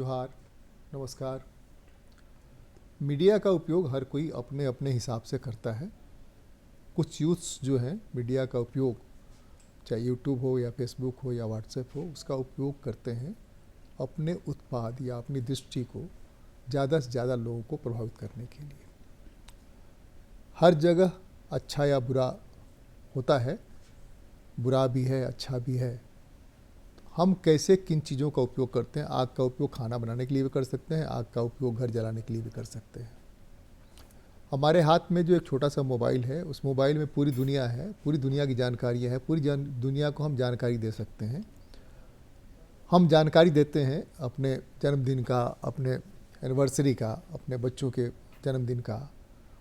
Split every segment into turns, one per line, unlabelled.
जोहार, नमस्कार। मीडिया का उपयोग हर कोई अपने अपने हिसाब से करता है। कुछ यूथ्स जो हैं मीडिया का उपयोग, चाहे यूट्यूब हो या फेसबुक हो या व्हाट्सएप हो, उसका उपयोग करते हैं अपने उत्पाद या अपनी दृष्टि को ज़्यादा से ज़्यादा लोगों को प्रभावित करने के लिए। हर जगह अच्छा या बुरा होता है, बुरा भी है, अच्छा भी है। हम कैसे किन चीज़ों का उपयोग करते हैं? आग का उपयोग खाना बनाने के लिए भी कर सकते हैं, आग का उपयोग घर जलाने के लिए भी कर सकते हैं। हमारे हाथ में जो एक छोटा सा मोबाइल है, उस मोबाइल में पूरी दुनिया है, पूरी दुनिया की जानकारियाँ हैं, पूरी दुनिया को हम जानकारी दे सकते हैं। हम जानकारी देते हैं अपने जन्मदिन का, अपने एनिवर्सरी का, अपने बच्चों के जन्मदिन का।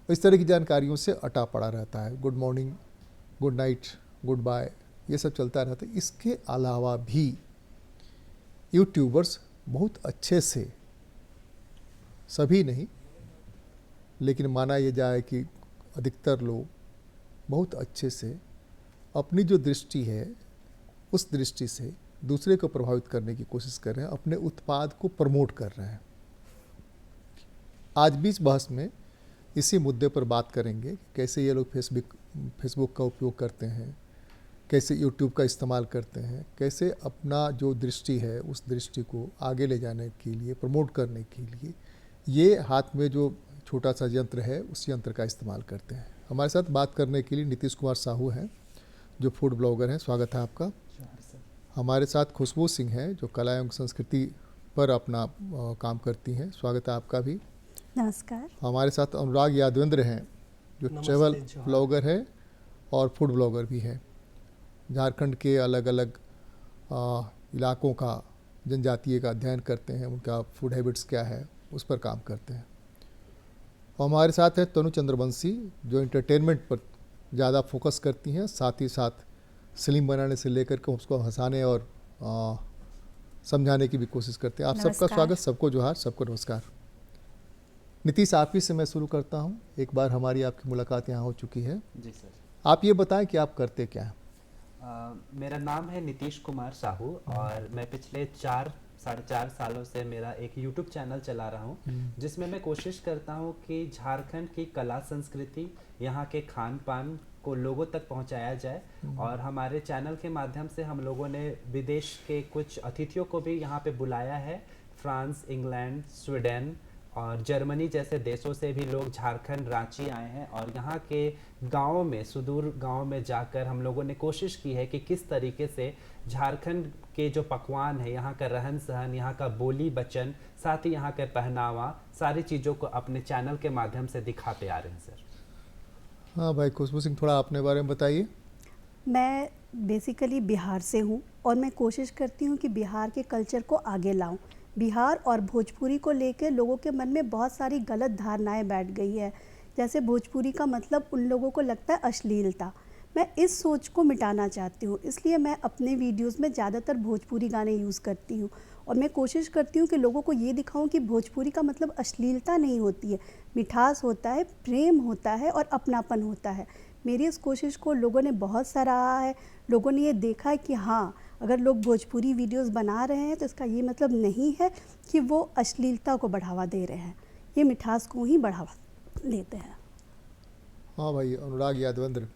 इस तरह की जानकारियों से अटा पड़ा रहता है। Good morning, good night, goodbye, ये सब चलता रहता है। इसके अलावा भी यूट्यूबर्स बहुत अच्छे से, सभी नहीं लेकिन माना ये जाए कि अधिकतर लोग बहुत अच्छे से अपनी जो दृष्टि है उस दृष्टि से दूसरे को प्रभावित करने की कोशिश कर रहे हैं, अपने उत्पाद को प्रमोट कर रहे हैं। आज भी इस बहस में इसी मुद्दे पर बात करेंगे कि कैसे ये लोग फेसबुक का उपयोग करते हैं, कैसे यूट्यूब का इस्तेमाल करते हैं, कैसे अपना जो दृष्टि है उस दृष्टि को आगे ले जाने के लिए, प्रमोट करने के लिए ये हाथ में जो छोटा सा यंत्र है उस यंत्र का इस्तेमाल करते हैं। हमारे साथ बात करने के लिए नीतीश कुमार साहू हैं जो फूड ब्लॉगर हैं, स्वागत है आपका। हमारे साथ खुशबू सिंह हैं जो कला एवं संस्कृति पर अपना काम करती हैं, स्वागत है आपका भी।
नमस्कार।
हमारे साथ अनुराग यादवेंद्र हैं जो ट्रैवल ब्लॉगर है और फूड ब्लॉगर भी है। झारखंड के अलग अलग इलाकों का, जनजातीय का अध्ययन करते हैं, उनका फूड हैबिट्स क्या है उस पर काम करते हैं। और हमारे साथ है तनु चंद्रवंशी जो एंटरटेनमेंट पर ज़्यादा फोकस करती हैं, साथ ही साथ फिल्म बनाने से लेकर के उसको हंसाने और समझाने की भी कोशिश करते हैं। आप सबका स्वागत, सबको जोहार, सबको नमस्कार। नीतीश, आप ही से मैं शुरू करता हूं। एक बार हमारी आपकी मुलाकात यहाँ हो चुकी है।
जी सर।
आप ये बताएं कि आप करते क्या हैं?
मेरा नाम है नीतीश कुमार साहू और मैं पिछले 4-4.5 सालों से मेरा एक YouTube चैनल चला रहा हूँ जिसमें मैं कोशिश करता हूँ कि झारखंड की कला संस्कृति, यहाँ के खान पान को लोगों तक पहुँचाया जाए। और हमारे चैनल के माध्यम से हम लोगों ने विदेश के कुछ अतिथियों को भी यहाँ पे बुलाया है। फ्रांस, इंग्लैंड, स्वीडन और जर्मनी जैसे देशों से भी लोग झारखंड, रांची आए हैं और यहाँ के गाँव में, सुदूर गाँव में जाकर हम लोगों ने कोशिश की है कि किस तरीके से झारखंड के जो पकवान है, यहाँ का रहन सहन, यहाँ का बोली वचन, साथ ही यहाँ का पहनावा, सारी चीज़ों को अपने चैनल के माध्यम से दिखाते आ रहे हैं सर।
हाँ भाई खुशबू सिंह, थोड़ा अपने बारे में बताइए।
मैं बेसिकली बिहार से हूँ और मैं कोशिश करती हूँ कि बिहार के कल्चर को आगे लाऊं। बिहार और भोजपुरी को लेकर लोगों के मन में बहुत सारी गलत धारणाएं बैठ गई है। जैसे भोजपुरी का मतलब उन लोगों को लगता है अश्लीलता। मैं इस सोच को मिटाना चाहती हूँ, इसलिए मैं अपने वीडियोस में ज़्यादातर भोजपुरी गाने यूज़ करती हूँ और मैं कोशिश करती हूँ कि लोगों को ये दिखाऊं कि भोजपुरी का मतलब अश्लीलता नहीं होती है, मिठास होता है, प्रेम होता है और अपनापन होता है। मेरी इस कोशिश को लोगों ने बहुत सराहा है। लोगों ने ये देखा है कि हाँ, अगर लोग भोजपुरी वीडियोस बना रहे हैं तो इसका ये मतलब नहीं है कि वो अश्लीलता को बढ़ावा दे रहे हैं, ये मिठास को ही बढ़ावा देते हैं।
हाँ भाई अनुराग यादवेंद्र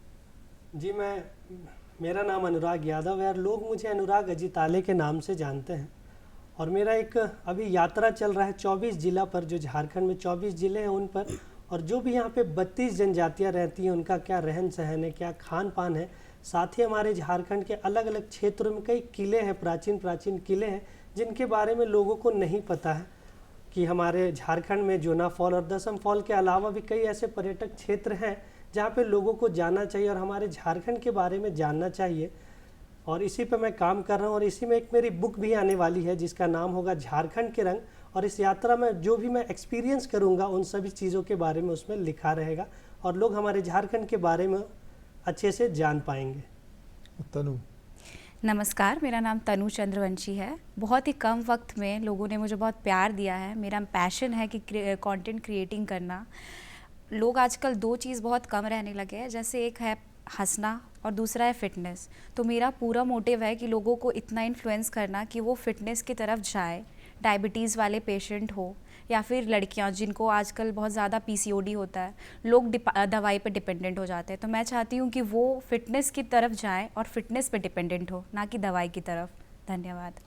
जी, मेरा नाम अनुराग यादव है और लोग मुझे अनुराग अजिताले के नाम से जानते हैं। और मेरा एक अभी यात्रा चल रहा है 24 जिला पर, जो झारखंड में 24 ज़िले हैं उन पर, और जो भी यहाँ पे 32 जनजातियाँ रहती हैं उनका क्या रहन सहन है, क्या खान पान है। साथ ही हमारे झारखंड के अलग अलग क्षेत्रों में कई किले हैं, प्राचीन प्राचीन किले हैं जिनके बारे में लोगों को नहीं पता है कि हमारे झारखंड में जोना फॉल और दसम फॉल के अलावा भी कई ऐसे पर्यटक क्षेत्र हैं जहाँ पे लोगों को जाना चाहिए और हमारे झारखंड के बारे में जानना चाहिए। और इसी पे मैं काम कर रहा हूँ और इसी में एक मेरी बुक भी आने वाली है जिसका नाम होगा झारखंड के रंग। और इस यात्रा में जो भी मैं एक्सपीरियंस करूँगा उन सभी चीज़ों के बारे में उसमें लिखा रहेगा और लोग हमारे झारखंड के बारे में अच्छे से जान पाएंगे।
तनु।
नमस्कार, मेरा नाम तनु चंद्रवंशी है। बहुत ही कम वक्त में लोगों ने मुझे बहुत प्यार दिया है। मेरा पैशन है कि कंटेंट क्रिएटिंग करना। लोग आजकल दो चीज़ बहुत कम रहने लगे हैं, जैसे एक है हंसना और दूसरा है फिटनेस। तो मेरा पूरा मोटिव है कि लोगों को इतना इन्फ्लुएंस करना कि वो फिटनेस की तरफ जाए, डायबिटीज़ वाले पेशेंट हो या फिर लड़कियां जिनको आजकल बहुत ज़्यादा पीसीओडी होता है, लोग दवाई पे डिपेंडेंट हो जाते हैं। तो मैं चाहती हूँ कि वो फिटनेस की तरफ जाएं और फिटनेस पे डिपेंडेंट हो, ना कि दवाई की तरफ। धन्यवाद।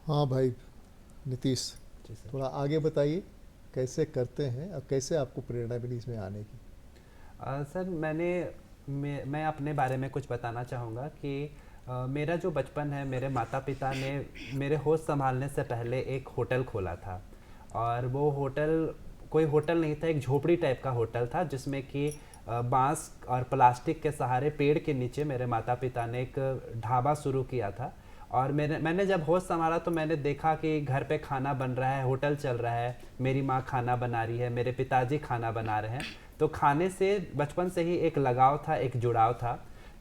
हाँ भाई नीतीश,
जी सर।
थोड़ा आगे बताइए कैसे करते हैं और कैसे आपको प्रेरणा मिली इसमें आने की।
सर मैं अपने बारे में कुछ बताना चाहूँगा कि मेरा जो बचपन है, मेरे माता पिता ने मेरे होश संभालने से पहले एक होटल खोला था। और वो होटल कोई होटल नहीं था, एक झोपड़ी टाइप का होटल था जिसमें कि बांस और प्लास्टिक के सहारे पेड़ के नीचे मेरे माता पिता ने एक ढाबा शुरू किया था। और मैंने जब होश संभाला तो मैंने देखा कि घर पे खाना बन रहा है, होटल चल रहा है, मेरी माँ खाना बना रही है, मेरे पिताजी खाना बना रहे हैं। तो खाने से बचपन से ही एक लगाव था, एक जुड़ाव था।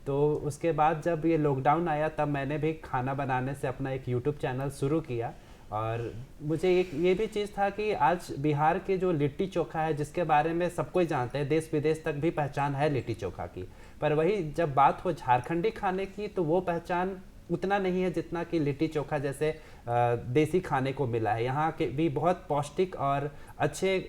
तो उसके बाद जब ये लॉकडाउन आया तब मैंने भी खाना बनाने से अपना एक यूट्यूब चैनल शुरू किया। और मुझे एक ये भी चीज़ था कि आज बिहार के जो लिट्टी चोखा है, जिसके बारे में सब कोई जानते हैं, देश विदेश तक भी पहचान है लिट्टी चोखा की, पर वही जब बात हो झारखंडी खाने की तो वो पहचान उतना नहीं है जितना कि लिट्टी चोखा जैसे देसी खाने को मिला है। यहाँ के भी बहुत पौष्टिक और अच्छे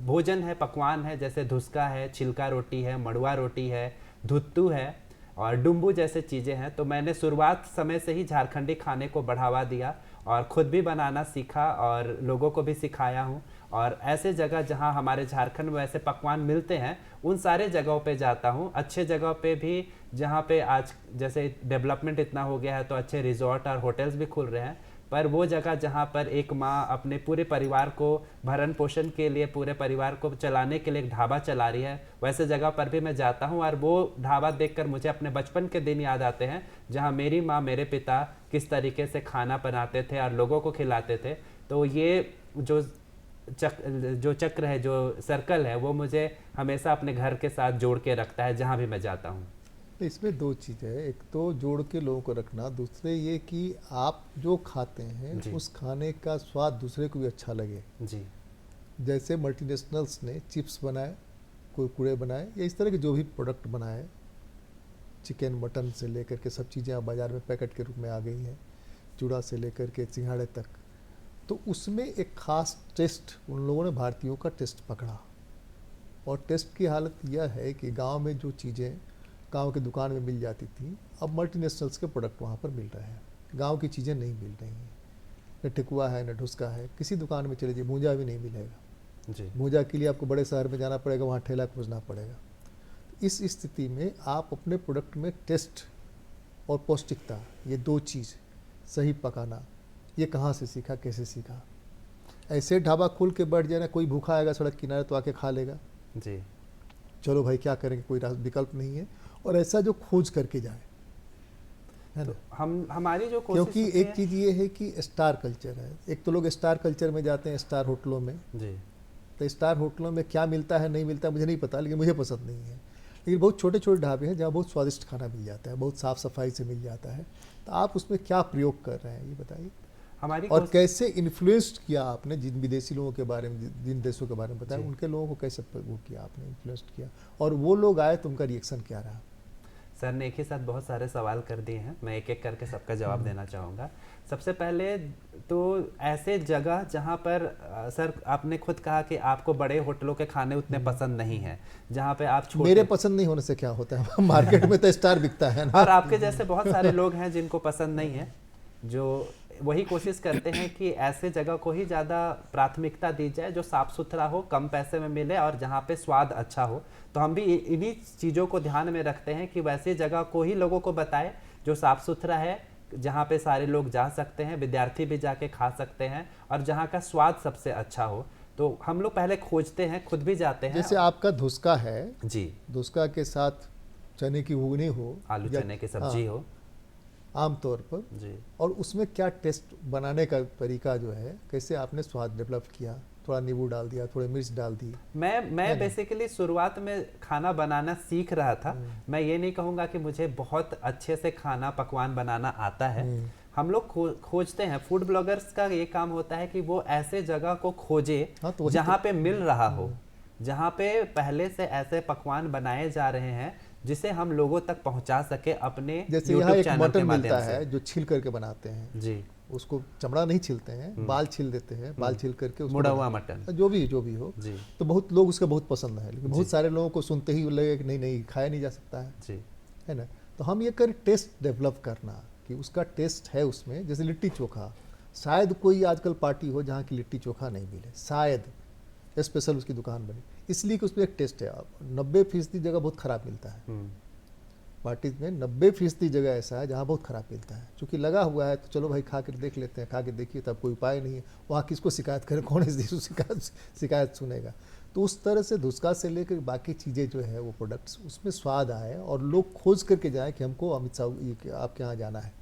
भोजन है, पकवान है, जैसे धुसका है, छिलका रोटी है, मड़ुआ रोटी है, धुत्तू है और डुम्बू जैसे चीज़ें हैं। तो मैंने शुरुआत समय से ही झारखंडी खाने को बढ़ावा दिया और ख़ुद भी बनाना सीखा और लोगों को भी सिखाया हूँ। और ऐसे जगह जहाँ हमारे झारखंड में ऐसे पकवान मिलते हैं उन सारे जगहों पे जाता हूँ। अच्छे जगह पे भी जहाँ पे आज जैसे डेवलपमेंट इतना हो गया है तो अच्छे रिजॉर्ट और होटल्स भी खुल रहे हैं, पर वो जगह जहाँ पर एक माँ अपने पूरे परिवार को भरण पोषण के लिए, पूरे परिवार को चलाने के लिए एक ढाबा चला रही है, वैसे जगह पर भी मैं जाता हूँ। और वो ढाबा देखकर मुझे अपने बचपन के दिन याद आते हैं जहाँ मेरी माँ, मेरे पिता किस तरीके से खाना बनाते थे और लोगों को खिलाते थे। तो ये जो चक्र है, जो सर्कल है, वो मुझे हमेशा अपने घर के साथ जोड़ के रखता है जहाँ भी मैं जाता हूँ।
इसमें दो चीज़ है, एक तो जोड़ के लोगों को रखना, दूसरे ये कि आप जो खाते हैं उस खाने का स्वाद दूसरे को भी अच्छा लगे।
जी।
जैसे मल्टीनेशनल्स ने चिप्स बनाए, कुरकुरे बनाए, या इस तरह के जो भी प्रोडक्ट बनाए, चिकन मटन से लेकर के सब चीज़ें अब बाज़ार में पैकेट के रूप में आ गई हैं, चूड़ा से लेकर के सिंघाड़े तक। तो उसमें एक ख़ास टेस्ट उन लोगों ने भारतीयों का टेस्ट पकड़ा। और टेस्ट की हालत यह है कि गांव में जो चीज़ें गांव की दुकान में मिल जाती थी, अब मल्टीनेशनल्स के प्रोडक्ट वहाँ पर मिल रहे हैं, गांव की चीज़ें नहीं मिल रही हैं। न ठेकुआ है, न ढुसका है, किसी दुकान में चले जाइए भूंजा भी नहीं मिलेगा।
जी।
भूंजा के लिए आपको बड़े शहर में जाना पड़ेगा, वहाँ ठेला खोजना पड़ेगा। तो इस स्थिति में आप अपने प्रोडक्ट में टेस्ट और पौष्टिकता, ये दो चीज़ सही पकाना, ये कहाँ से सीखा, कैसे सीखा? ऐसे ढाबा खुल के बैठ जाए ना, कोई भूखा आएगा सड़क किनारे तो आके खा लेगा,
जी।
चलो भाई क्या करेंगे, कोई विकल्प नहीं है। और ऐसा जो खोज करके जाए, है ना?
तो हमारी जो कोशिश
क्योंकि
होती
एक
है,
चीज़ ये है कि स्टार कल्चर है। एक तो लोग स्टार कल्चर में जाते हैं, स्टार होटलों में।
जी,
तो स्टार होटलों में क्या मिलता है नहीं मिलता मुझे नहीं पता, लेकिन मुझे पसंद नहीं है। लेकिन बहुत छोटे छोटे ढाबे हैं जहाँ बहुत स्वादिष्ट खाना मिल जाता है, बहुत साफ़ सफाई से मिल जाता है। तो आप उसमें क्या प्रयोग कर रहे हैं ये बताइए।
हमारी
और कैसे इन्फ्लुएंस्ड किया आपने, जिन विदेशी लोगों के बारे में, जिन देशों के बारे में बताया,
जी।
उनके लोगों को कैसे वो किया आपने, इन्फ्लुएंस्ड किया, और वो लोग आए तो उनका रिएक्शन क्या रहा?
सर ने एक ही साथ बहुत सारे सवाल कर दिए हैं, मैं एक एक करके सबका जवाब देना चाहूँगा। सबसे पहले तो ऐसे जगह जहाँ पर सर आपने खुद कहा कि आपको बड़े होटलों के खाने उतने पसंद नहीं हैं, जहाँ पे आप छोटे,
मेरे पसंद नहीं होने से क्या होता है मार्केट में तो स्टार बिकता है ना।
और आपके जैसे बहुत सारे लोग हैं जिनको पसंद नहीं है, जो वही कोशिश करते हैं कि ऐसे जगह को ही ज़्यादा प्राथमिकता दी जाए जो साफ़ सुथरा हो, कम पैसे में मिले और जहाँ पे स्वाद अच्छा हो। तो हम भी इन्हीं चीज़ों को ध्यान में रखते हैं कि वैसी जगह को ही लोगों को बताएं जो साफ़ सुथरा है, जहाँ पे सारे लोग जा सकते हैं, विद्यार्थी भी जाके खा सकते हैं, और जहाँ का स्वाद सबसे अच्छा हो। तो हम लोग पहले खोजते हैं, खुद भी जाते हैं।
जैसे आपका धुसका है
जी,
धुसका के साथ चने की घुगनी हो,
आलू
या-
चने की सब्जी हो।
आमतौर पर,
जी,
और उसमें क्या टेस्ट बनाने का तरीका जो है, कैसे आपने स्वाद डेवलप किया? थोड़ा नींबू डाल दिया, थोड़े मिर्च डाल दी?
मैं बेसिकली शुरुआत में खाना बनाना सीख रहा था। मैं ये नहीं कहूँगा कि मुझे बहुत अच्छे से खाना पकवान बनाना आता है। हम लोग खोजते हैं, फूड ब्लॉगर्स का ये काम होता है कि वो ऐसे जगह को खोजे
हाँ, तो वही
जहाँ
तो-
पे मिल रहा हो, जहाँ पे पहले से ऐसे पकवान बनाए जा रहे हैं जिसे हम लोगों तक पहुँचा सके अपने
जैसे यहाँ
YouTube
एक
चैनल के
मटन
माध्यम
मिलता
से।
है जो छील करके बनाते हैं,
जी,
उसको चमड़ा नहीं छीलते हैं, बाल छील देते हैं, बाल छील करके उसको
मुड़ा हुआ मटन।
जो भी हो,
जी
तो बहुत लोग उसका बहुत पसंद है, लेकिन बहुत
जी।
सारे लोगों को सुनते ही लगे कि नहीं नहीं खाया नहीं जा सकता
जी
है ना। तो हम ये करें टेस्ट डेवलप करना कि उसका टेस्ट है उसमें। जैसे लिट्टी चोखा, शायद कोई आजकल पार्टी हो जहाँ की लिट्टी चोखा नहीं मिले, शायद स्पेशल उसकी दुकान बनी, इसलिए कि उसमें एक टेस्ट है। 90% जगह बहुत ख़राब मिलता है पार्टीज में, 90% जगह ऐसा है जहाँ बहुत ख़राब मिलता है। चूँकि लगा हुआ है तो चलो भाई खा कर देख लेते हैं, खा के देखिए, तब कोई उपाय नहीं है, वहाँ किसको शिकायत करें, कौन इस चीज़ शिकायत सुनेगा। तो उस तरह से धुसका से लेकर बाकी चीज़ें जो है वो प्रोडक्ट्स उसमें स्वाद आए और लोग खोज करके जाएँ कि हमको अमित शाह आपके यहाँ जाना है।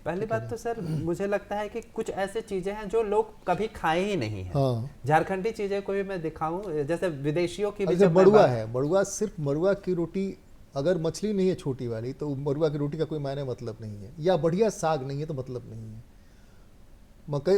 पहली बात तो सर मुझे लगता है कि कुछ ऐसे चीजें हैं जो लोग कभी खाए ही नहीं है।
हाँ,
झारखंडी चीजें कोई मैं दिखाऊं, जैसे विदेशियों की भी
जैसे
जब मैं
मड़ुआ
बात-
है, मड़ुआ सिर्फ मड़ुआ की रोटी, अगर मछली नहीं है छोटी वाली तो मड़ुआ की रोटी का कोई मायने मतलब नहीं है, या बढ़िया साग नहीं है तो मतलब नहीं है।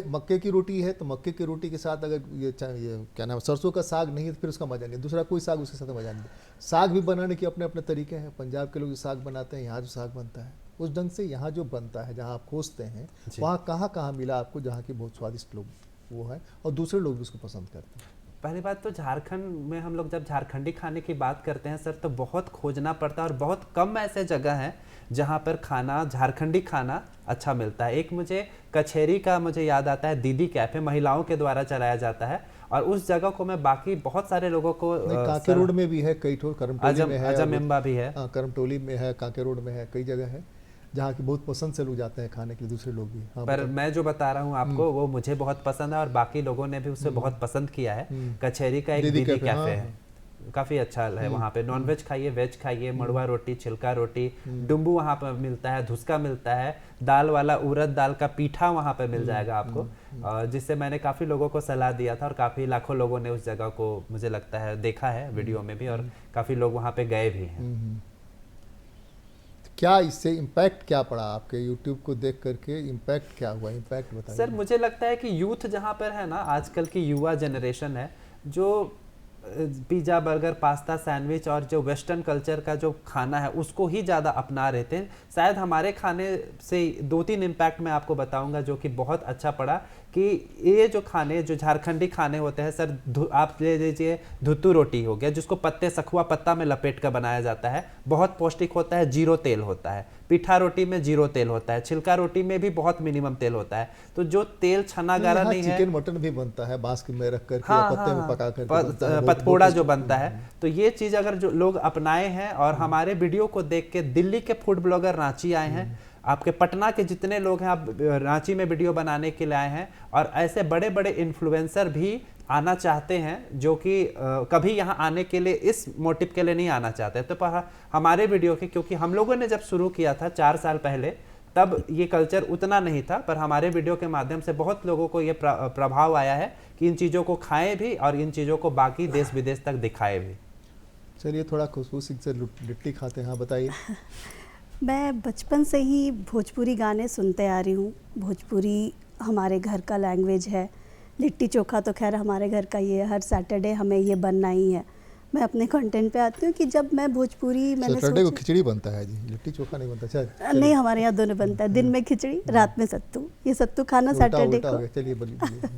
मक्के की रोटी है तो मक्के की रोटी के साथ अगर ये क्या नाम है, सरसों का साग नहीं है तो फिर उसका मजा नहीं, दूसरा कोई साग उसके साथ मजा नहीं। साग भी बनाने के अपने अपने तरीके हैं। पंजाब के लोग जो साग बनाते हैं, यहाँ जो साग बनता है उस ढंग से यहाँ जो बनता है, जहाँ आप खोजते हैं
जी।
वहाँ कहाँ मिला आपको, जहाँ की बहुत स्वादिष्ट लोग वो है और दूसरे लोग भी उसको पसंद करते हैं।
पहली बात तो झारखंड में हम लोग जब झारखंडी खाने की बात करते हैं सर, तो बहुत खोजना पड़ता है और बहुत कम ऐसे जगह हैं जहाँ पर खाना, झारखंडी खाना अच्छा मिलता है। एक मुझे कचहरी का मुझे याद आता है, दीदी कैफे महिलाओं के द्वारा चलाया जाता है, और उस जगह को मैं बाकी बहुत सारे लोगों को
कांके रोड में भी है कई ठो, करमटोली में है,
अजम भी है।
हाँ, करमटोली में है, कांके रोड में है, कई जगह है जहाँ की बहुत पसंद से लोग जाते हैं खाने के लिए, दूसरे लोग भी। हाँ,
पर मैं जो बता रहा हूँ आपको वो मुझे बहुत पसंद है और बाकी लोगों ने भी उसे बहुत पसंद किया है। कचहरी का एक दीदी कैफे
हाँ,
है, काफी अच्छा है। वहाँ पे नॉन वेज खाइए, वेज खाइए, मड़ुआ रोटी, छिलका रोटी, डुम्बू वहाँ पर मिलता है, धुसका मिलता है, दाल वाला उड़द दाल का पीठा वहाँ पे मिल जाएगा आपको, जिससे मैंने काफी लोगों को सलाह दिया था और काफी लाखों लोगों ने उस जगह को मुझे लगता है देखा है वीडियो में भी, और काफी लोग वहाँ पे गए भी हैं।
क्या इससे इम्पैक्ट क्या पड़ा आपके यूट्यूब को देख करके, इम्पैक्ट क्या हुआ, इम्पैक्ट बताइए।
सर मुझे लगता है कि यूथ जहाँ पर है ना, आजकल की युवा जनरेशन है जो पिज़्ज़ा, बर्गर, पास्ता, सैंडविच और जो वेस्टर्न कल्चर का जो खाना है उसको ही ज़्यादा अपना रहे थे। शायद हमारे खाने से 2-3 इम्पैक्ट मैं आपको बताऊंगा जो कि बहुत अच्छा पड़ा, कि ये जो खाने, जो झारखंडी खाने होते हैं सर, आप ले लीजिए धुत्तू रोटी हो गया, जिसको पत्ते सखुआ पत्ता में लपेट कर बनाया जाता है, बहुत पौष्टिक होता है, जीरो तेल होता है। पिठा रोटी में जीरो तेल होता है, छिलका रोटी में भी बहुत मिनिमम तेल होता है। तो जो तेल छना गारा नहीं है,
चिकन मटन भी बनता है बांस में रख करके,
हाँ,
पत्ते में
हाँ,
पका करके
पतपोड़ा जो बनता है। तो ये चीज अगर जो लोग अपनाए हैं और हमारे वीडियो को देख के दिल्ली के फूड ब्लॉगर रांची आए हैं, आपके पटना के जितने लोग हैं आप रांची में वीडियो बनाने के लिए आए हैं, और ऐसे बड़े बड़े इन्फ्लुएंसर भी आना चाहते हैं जो कि कभी यहाँ आने के लिए इस मोटिव के लिए नहीं आना चाहते। तो हमारे वीडियो के, क्योंकि हम लोगों ने जब शुरू किया था 4 साल पहले, तब ये कल्चर उतना नहीं था, पर हमारे वीडियो के माध्यम से बहुत लोगों को ये प्रभाव आया है कि इन चीज़ों को खाएं भी और इन चीज़ों को बाकी देश विदेश तक दिखाएं भी।
चलिए थोड़ा खुशबू सिंह से लिट्टी खाते हैं, हाँ बताइए।
मैं बचपन से ही भोजपुरी गाने सुनते आ रही हूँ। भोजपुरी हमारे घर का लैंग्वेज है। लिट्टी चोखा तो खैर हमारे घर का ये, हर सैटरडे हमें ये बनना ही है। मैं अपने कंटेंट पे आती हूँ कि जब मैं भोजपुरी, मैंने
सैटरडे को खिचड़ी बनता है जी, लिट्टी चोखा नहीं बनता। चल
नहीं, हमारे यहाँ दोनों बनता है, दिन में खिचड़ी, रात में सत्तू। ये सत्तू खाना सैटरडे को।
चलिए बोलिए।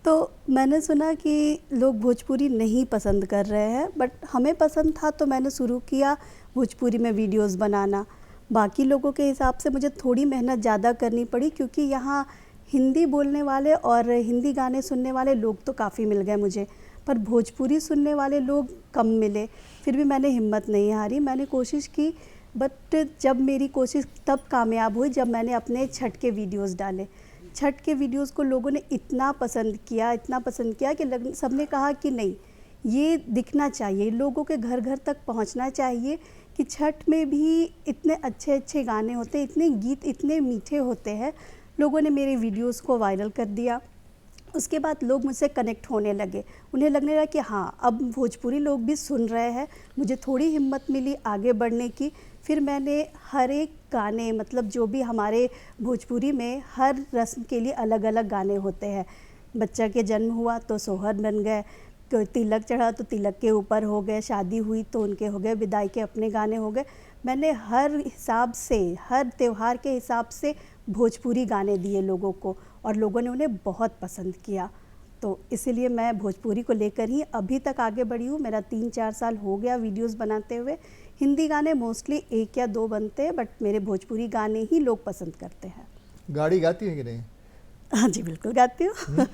तो मैंने सुना कि लोग भोजपुरी नहीं पसंद कर रहे हैं, बट हमें पसंद था तो मैंने शुरू किया भोजपुरी में वीडियोस बनाना। बाकी लोगों के हिसाब से मुझे थोड़ी मेहनत ज़्यादा करनी पड़ी, क्योंकि यहाँ हिंदी बोलने वाले और हिंदी गाने सुनने वाले लोग तो काफ़ी मिल गए मुझे, पर भोजपुरी सुनने वाले लोग कम मिले। फिर भी मैंने हिम्मत नहीं हारी, मैंने कोशिश की, बट जब मेरी कोशिश तब कामयाब हुई जब मैंने अपने छठ के वीडियोस डाले। छठ के वीडियोस को लोगों ने इतना पसंद किया कि सबने कहा कि नहीं, ये दिखना चाहिए, लोगों के घर घर तक पहुंचना चाहिए कि छठ में भी इतने अच्छे अच्छे गाने होते हैं, इतने गीत इतने मीठे होते हैं। लोगों ने मेरे वीडियोस को वायरल कर दिया। उसके बाद लोग मुझसे कनेक्ट होने लगे, उन्हें लगने लगा कि हाँ, अब भोजपुरी लोग भी सुन रहे हैं। मुझे थोड़ी हिम्मत मिली आगे बढ़ने की। फिर मैंने हर एक गाने, मतलब जो भी हमारे भोजपुरी में हर रस्म के लिए अलग अलग गाने होते हैं। बच्चा के जन्म हुआ तो सोहर बन गए, कोई तिलक चढ़ा तो तिलक के ऊपर हो गए, शादी हुई तो उनके हो गए, विदाई के अपने गाने हो गए। मैंने हर हिसाब से, हर त्यौहार के हिसाब से भोजपुरी गाने दिए लोगों को और लोगों ने उन्हें बहुत पसंद किया। तो इसीलिए मैं भोजपुरी को लेकर ही अभी तक आगे बढ़ी हूँ। मेरा 3-4 साल हो गया वीडियोस बनाते हुए। हिंदी गाने मोस्टली 1 या 2 बनते हैं, बट मेरे भोजपुरी गाने ही लोग पसंद करते हैं।
गाड़ी गाती है कि नहीं?
हाँ जी, बिल्कुल गाती हूँ।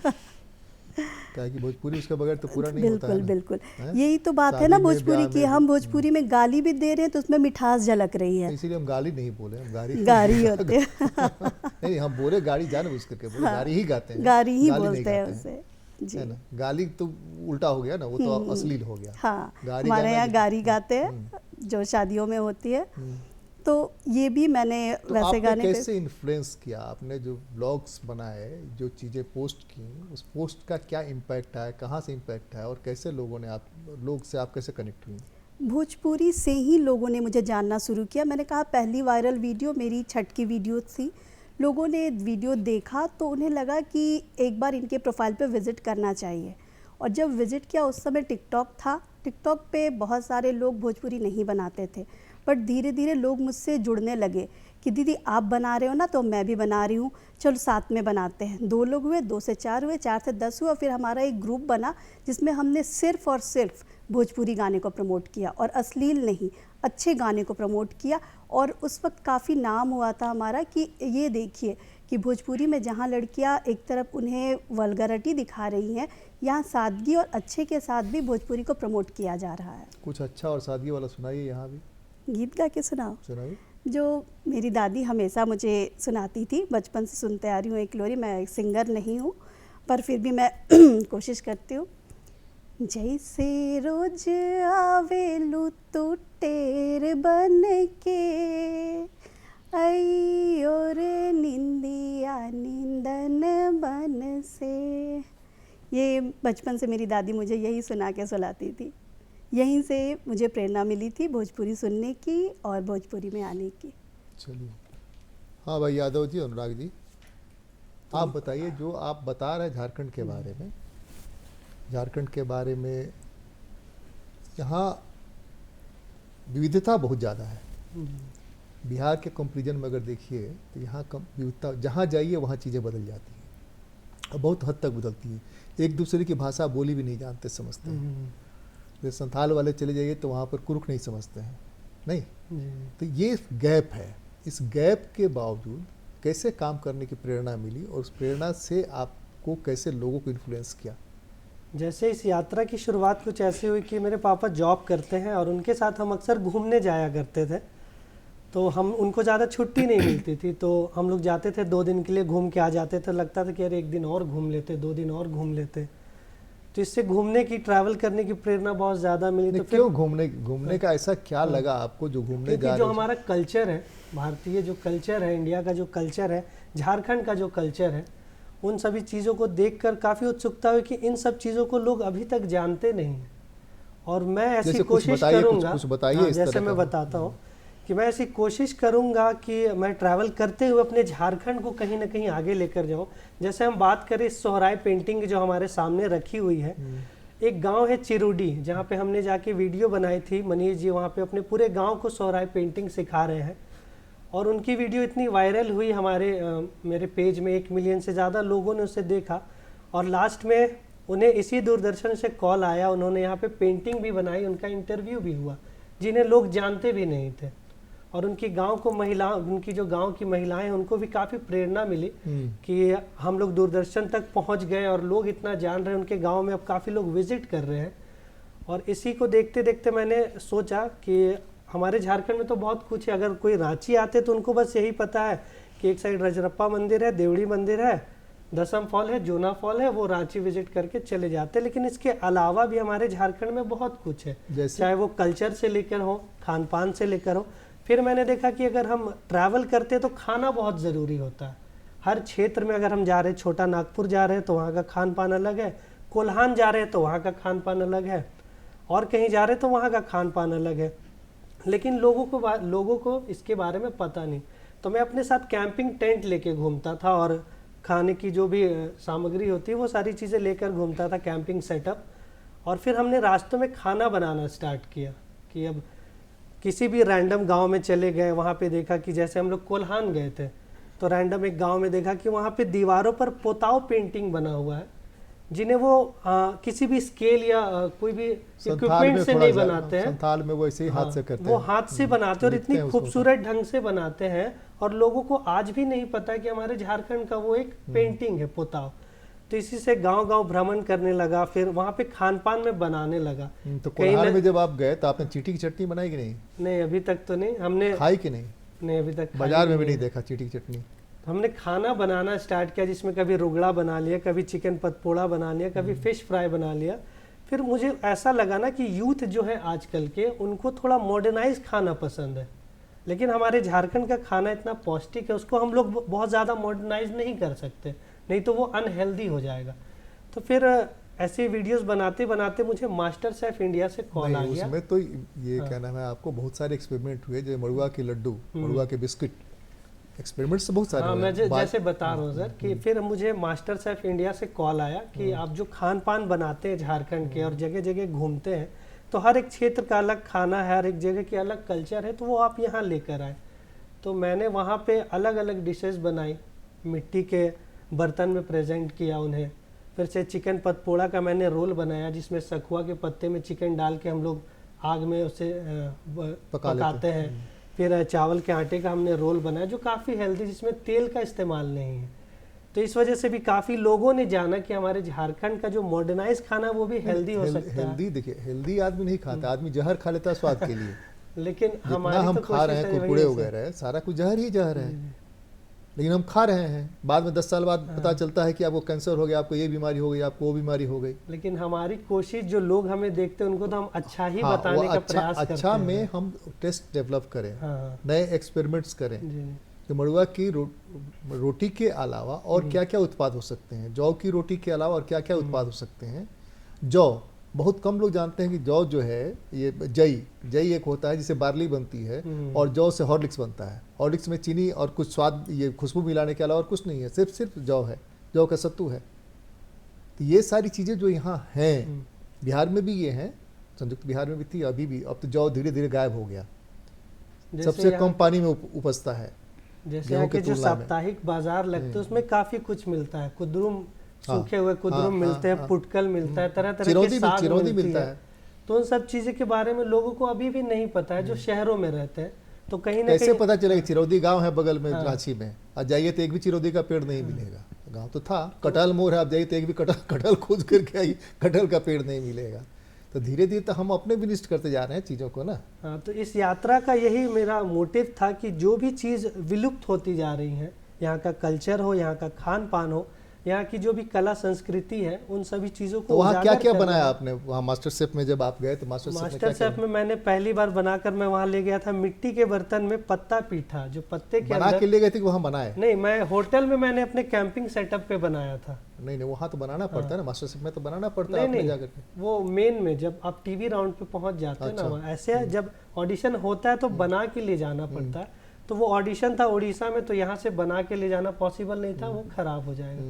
क्या कि भोजपुरी उसके बगैर तो पूरा नहीं होता है
बिल्कुल
ना?
बिल्कुल,
हैं?
यही तो बात है
शादी
ना
में,
भोजपुरी
ब्याह
की।
में
हम
भी।
भोजपुरी में गाली भी दे रहे हैं तो उसमें मिठास झलक रही है।
इसीलिए हम गाली नहीं बोले, हम गाड़ी
गारी होते हैं।
नहीं, हम बोले गाड़ी जानबूझ करके बोले,
हाँ,
गाड़ी ही गाते हैं,
गारी ही
गाली नहीं
बोलते हैं
गाते
उसे जी।
है ना? गाली तो उल्टा हो गया ना, वो तो अश्लील हो गया।
हाँ,
गारी
हमारे
गाना
यहाँ
जो-
गारी गाते हैं जो शादियों में होती है।
हम्म।
तो ये भी मैंने
तो
वैसे
आपने
गाने पे
कैसे इन्फ्लुएंस किया? आपने जो ब्लॉग्स बनाए, जो चीज़ें पोस्ट की, उस पोस्ट का क्या इम्पैक्ट है, कहाँ से इम्पैक्ट है, और कैसे लोगों ने लोग से आप कैसे कनेक्ट हुई?
भोजपुरी से ही लोगों ने मुझे जानना शुरू किया। मैंने कहा पहली वायरल वीडियो मेरी छठ की वीडियो थी। लोगों ने वीडियो देखा तो उन्हें लगा कि एक बार इनके प्रोफाइल पे विज़िट करना चाहिए। और जब विज़िट किया उस समय टिकटॉक था। टिकटॉक पे बहुत सारे लोग भोजपुरी नहीं बनाते थे, बट धीरे धीरे लोग मुझसे जुड़ने लगे कि दीदी आप बना रहे हो ना, तो मैं भी बना रही हूँ, चलो साथ में बनाते हैं। 2 लोग हुए, 2 से 4 हुए, 4 से 10 हुआ। फिर हमारा एक ग्रुप बना जिसमें हमने सिर्फ़ और सिर्फ भोजपुरी गाने को प्रमोट किया, और अश्लील नहीं, अच्छे गाने को प्रमोट किया। और उस वक्त काफ़ी नाम हुआ था हमारा कि ये देखिए कि भोजपुरी में जहाँ लड़कियाँ एक तरफ उन्हें वल्गरिटी दिखा रही हैं, यहाँ सादगी और अच्छे के साथ भी भोजपुरी को प्रमोट किया जा रहा है।
कुछ अच्छा और सादगी वाला सुनाइए, यहाँ भी
गीत गा के सुनाओ
सुनाइए।
जो मेरी दादी हमेशा मुझे सुनाती थी, बचपन से सुनते आ रही हूँ एक लोरी। मैं सिंगर नहीं हूँ पर फिर भी मैं कोशिश करती हूँ। जैसे रोज आवेलू तू टेर बन के, आई और निंदिया निंदन बन से। ये बचपन से मेरी दादी मुझे यही सुना के सुलाती थी। यहीं से मुझे प्रेरणा मिली थी भोजपुरी सुनने की और भोजपुरी में आने की।
चलिए, हाँ भाई यादव जी, अनुराग जी, आप बताइए जो आप बता रहे हैं झारखंड के बारे में। झारखंड के बारे में यहाँ विविधता बहुत ज़्यादा है। बिहार के कंपैरिजन में अगर देखिए तो यहाँ कम विविधता, जहाँ जाइए वहाँ चीज़ें बदल जाती हैं और बहुत हद तक बदलती हैं। एक दूसरे की भाषा बोली भी नहीं जानते समझते हैं। जैसे संथाल वाले चले जाइए तो वहाँ पर कुरुख नहीं समझते हैं, नहीं। तो ये गैप है। इस गैप के बावजूद कैसे काम करने की प्रेरणा मिली, और उस प्रेरणा से आपको कैसे लोगों को इन्फ्लुएंस किया?
जैसे इस यात्रा की शुरुआत कुछ ऐसी हुई कि मेरे पापा जॉब करते हैं और उनके साथ हम अक्सर घूमने जाया करते थे। तो हम उनको ज़्यादा छुट्टी नहीं मिलती थी, तो हम लोग जाते थे 2 दिन के लिए, घूम के आ जाते थे। लगता था कि अरे 1 दिन और घूम लेते, 2 दिन और घूम लेते। तो इससे घूमने की, ट्रैवल करने की प्रेरणा बहुत ज़्यादा मिली। तो
क्यों घूमने का ऐसा क्या लगा आपको जो घूमने जा
क्योंकि
रहे
जो
हो?
हमारा कल्चर है, भारतीय जो कल्चर है, इंडिया का जो कल्चर है, झारखंड का जो कल्चर है, उन सभी चीज़ों को देखकर काफ़ी उत्सुकता हुई कि इन सब चीज़ों को लोग अभी तक जानते नहीं हैं। और मैं ऐसी कोशिश करूँगा,
कुछ बताइए इस
जैसे
तरह
मैं
का।
बताता हूँ कि मैं ऐसी कोशिश करूँगा कि मैं ट्रैवल करते हुए अपने झारखंड को कहीं ना कहीं आगे लेकर जाऊँ। जैसे हम बात करें सोहराय पेंटिंग जो हमारे सामने रखी हुई है, एक गांव है चिरुडी, जहाँ पे हमने जाके वीडियो बनाई थी। मनीष जी वहाँ पे अपने पूरे गांव को सोहराय पेंटिंग सिखा रहे हैं, और उनकी वीडियो इतनी वायरल हुई मेरे पेज में 1 मिलियन से ज़्यादा लोगों ने उसे देखा। और लास्ट में उन्हें इसी दूरदर्शन से कॉल आया, उन्होंने यहाँ पे पेंटिंग भी बनाई, उनका इंटरव्यू भी हुआ, जिन्हें लोग जानते भी नहीं थे। और उनकी जो गांव की महिलाएं, उनको भी काफ़ी प्रेरणा मिली कि हम लोग दूरदर्शन तक पहुंच गए और लोग इतना जान रहे हैं। उनके गांव में अब काफ़ी लोग विजिट कर रहे हैं। और इसी को देखते देखते मैंने सोचा कि हमारे झारखंड में तो बहुत कुछ है। अगर कोई रांची आते तो उनको बस यही पता है कि एक साइड रजरप्पा मंदिर है, देवड़ी मंदिर है, दसम फॉल है, जोना फॉल है, वो रांची विजिट करके चले जाते। लेकिन इसके अलावा भी हमारे झारखंड में बहुत कुछ है, चाहे वो कल्चर से लेकर हो, खान पान से लेकर हो। फिर मैंने देखा कि अगर हम ट्रैवल करते तो खाना बहुत ज़रूरी होता है। हर क्षेत्र में अगर हम जा रहे हैं, छोटा नागपुर जा रहे हैं तो वहाँ का खान पान अलग है, कोल्हान जा रहे हैं तो वहाँ का खान पान अलग है, और कहीं जा रहे हैं तो वहाँ का खान पान अलग है। लेकिन लोगों को इसके बारे में पता नहीं। तो मैं अपने साथ कैंपिंग टेंट लेके घूमता था, और खाने की जो भी सामग्री होती है वो सारी चीज़ें लेकर घूमता था, कैंपिंग सेटअप। और फिर हमने रास्तों में खाना बनाना स्टार्ट किया कि अब किसी भी रैंडम गांव में चले गए, वहाँ पे देखा कि जैसे हम लोग कोल्हान गए थे तो रैंडम एक गांव में देखा कि वहाँ पे दीवारों पर पोताव पेंटिंग बना हुआ है, जिन्हें वो किसी भी स्केल या कोई भी इक्विपमेंट से नहीं बनाते हैं।
संथाल में वो ऐसे ही हाथ से करते हैं,
वो हाथ से बनाते हैं और
लिखते
इतनी
हैं उसको।
खूबसूरत ढंग से बनाते हैं, और लोगों को आज भी नहीं पता कि हमारे झारखंड का वो एक पेंटिंग है पोताव। तो इसी से गांव-गांव भ्रमण करने लगा, फिर वहाँ पे खान पान में बनाने लगा।
तो
कहीं
कोल्हान
न-
में जब आप गए तो आपने चींटी की चटनी बनाई कि नहीं,
नहीं अभी तक तो नहीं, हमने
खाई कि नहीं?
नहीं अभी तक खाई
बाजार में भी नहीं देखा चींटी की चटनी।
हमने खाना बनाना स्टार्ट किया, जिसमें कभी रुगड़ा बना लिया, कभी चिकन पतपोड़ा बना लिया, कभी फिश फ्राई बना लिया। फिर मुझे ऐसा लगा ना कि यूथ जो है आजकल के, उनको थोड़ा मॉडर्नाइज खाना पसंद है, लेकिन हमारे झारखंड का खाना इतना पौष्टिक है, उसको हम लोग बहुत ज़्यादा मॉडर्नाइज नहीं कर सकते, नहीं तो वो अनहेल्दी हो जाएगा। तो फिर ऐसे वीडियोस बनाते बनाते मुझे मास्टर शेफ इंडिया से कॉल आ
नहीं,
गया।
उसमें तो ये क्या नाम है, आपको बहुत सारे एक्सपेरिमेंट हुए, जो मड़ुआ के लड्डू, मड़ुआ के बिस्किट, एक्सपेरिमेंट्स तो बहुत सारे
हाँ,
हुए।
मैं
बाद-
जैसे बता रहा हूँ सर कि फिर मुझे मास्टर शेफ इंडिया से कॉल आया कि आप जो खान पान बनाते हैं झारखंड के और जगह जगह घूमते हैं, तो हर एक क्षेत्र का अलग खाना है, हर एक जगह की अलग कल्चर है, तो वो आप यहाँ लेकर आए। तो मैंने वहाँ पे अलग अलग डिशेस बनाई, मिट्टी के बर्तन में प्रेजेंट किया उन्हें। फिर से चिकन पतपोड़ा का मैंने रोल बनाया, जिसमें सखुआ के पत्ते में चिकन डाल के हम लोग आग में उसे पकाते हैं। फिर चावल के आटे का हमने रोल बनाया, जो काफ़ी हेल्दी, जिसमें तेल का इस्तेमाल नहीं है। तो इस वजह से भी काफ़ी लोगों ने जाना कि हमारे झारखंड का जो मॉडर्नाइज खाना वो भी हेल्दी हो सकता है।
हेल्दी, देखिए हेल्दी आदमी नहीं खाता, आदमी जहर खा लेता है स्वाद के लिए।
लेकिन
जितना
हमारी
हम
तो
खा रहे
कोशिश
हैं
है
कुरकुरे
वही है
वगैरह, सारा कुछ जहर ही जहर है, लेकिन हम खा रहे हैं। बाद में 10 साल बाद पता चलता है कि आपको कैंसर हो गया, आपको ये बीमारी हो गई, आपको वो बीमारी हो गई।
लेकिन हमारी कोशिश, जो लोग हमें देखते हैं उनको तो हम अच्छा ही
हाँ,
बताने
वो
का
अच्छा
प्रयास करते
अच्छा
हैं।
में हम टेस्ट डेवलप करें,
हाँ,
नए एक्सपेरिमेंट्स करें
जी,
कि मड़ुआ की रोटी के अलावा और क्या क्या उत्पाद हो सकते हैं, जौ की रोटी के अलावा और क्या क्या उत्पाद हो सकते हैं। जौ, बहुत कम लोग जानते हैं कि जौ जो है, ये जई एक होता है जिसे बार्ली बनती है, और जौ से हॉर्लिक्स बनता है। हॉर्लिक्स में चीनी और कुछ स्वाद, ये खुशबू मिलाने के अलावा और कुछ नहीं है, सिर्फ जौ है, जौ का सत्तू है। तो ये सारी चीज़ें जो यहाँ हैं, बिहार में भी ये हैं, संयुक्त बिहार में भी थी, अभी भी। अब तो जौ धीरे धीरे गायब हो गया,
जैसे
सबसे
यहाँ-
कम पानी में उपजता है।
जैसे
गेहूं
यहाँ
के
के जो
तुलना में।
साप्ताहिक बाजार लगते हैं उसमें काफी कुछ मिलता है, कुद्रुम, सूखे हुए कुद्रुम
हाँ,
मिलते हैं,
हाँ,
पुटकल मिलता है, तरह तरह
चिरौंदी
के
भी,
साग
चिरौंदी
मिलती
मिलता
है।
है।
तो उन सब चीज़ों के बारे में लोगों को अभी भी नहीं पता है, जो शहरों में रहते हैं। तो कहीं ना
कैसे
कहीं
पता चलेगा? चिरौदी गांव है बगल में, रांची में, और जाइए तो एक भी चिरौदी का पेड़ नहीं मिलेगा। गांव तो था, कटहल मोर है, आप जाइए तो एक भी कटहल खोद करके आई, कटहल का पेड़ नहीं मिलेगा। तो धीरे धीरे तो हम अपने भी निष्ठ करते जा रहे हैं चीज़ों को ना।
हाँ, तो इस यात्रा का यही मेरा मोटिव था कि जो भी चीज़ विलुप्त होती जा रही है, यहाँ का कल्चर हो, यहाँ का खान पान हो, यहाँ की जो भी कला संस्कृति है, उन सभी चीज़ों को
तो वहाँ क्या
उजागर
क्या
करना
बनाया
है।
आपने? वहाँ मास्टर शेफ में जब आप गए तो मास्टर शेफ में
मास्टर
क्या क्या
शेफ में मैंने पहली बार बनाकर मैं वहाँ ले गया था मिट्टी के बर्तन में पत्ता पीठा, जो पत्ते के
बना
अंदर।
के ले गए थे कि वहाँ बनाए?
नहीं, मैं होटल में मैंने अपने कैंपिंग सेटअप पे बनाया था।
नहीं, वहाँ तो बनाना पड़ता है ना, मास्टर शेफ में तो बनाना पड़ता है
नहीं
आपने
नहीं,
जाकर के।
वो मेन में जब आप टीवी राउंड पे पहुंच जाते हैं ना,
अच्छा।
वहाँ ऐसे जब ऑडिशन होता है तो बना के ले जाना पड़ता है। तो वो ऑडिशन था उड़ीसा में, तो यहाँ से बना के ले जाना पॉसिबल नहीं था, वो खराब हो जाएगा।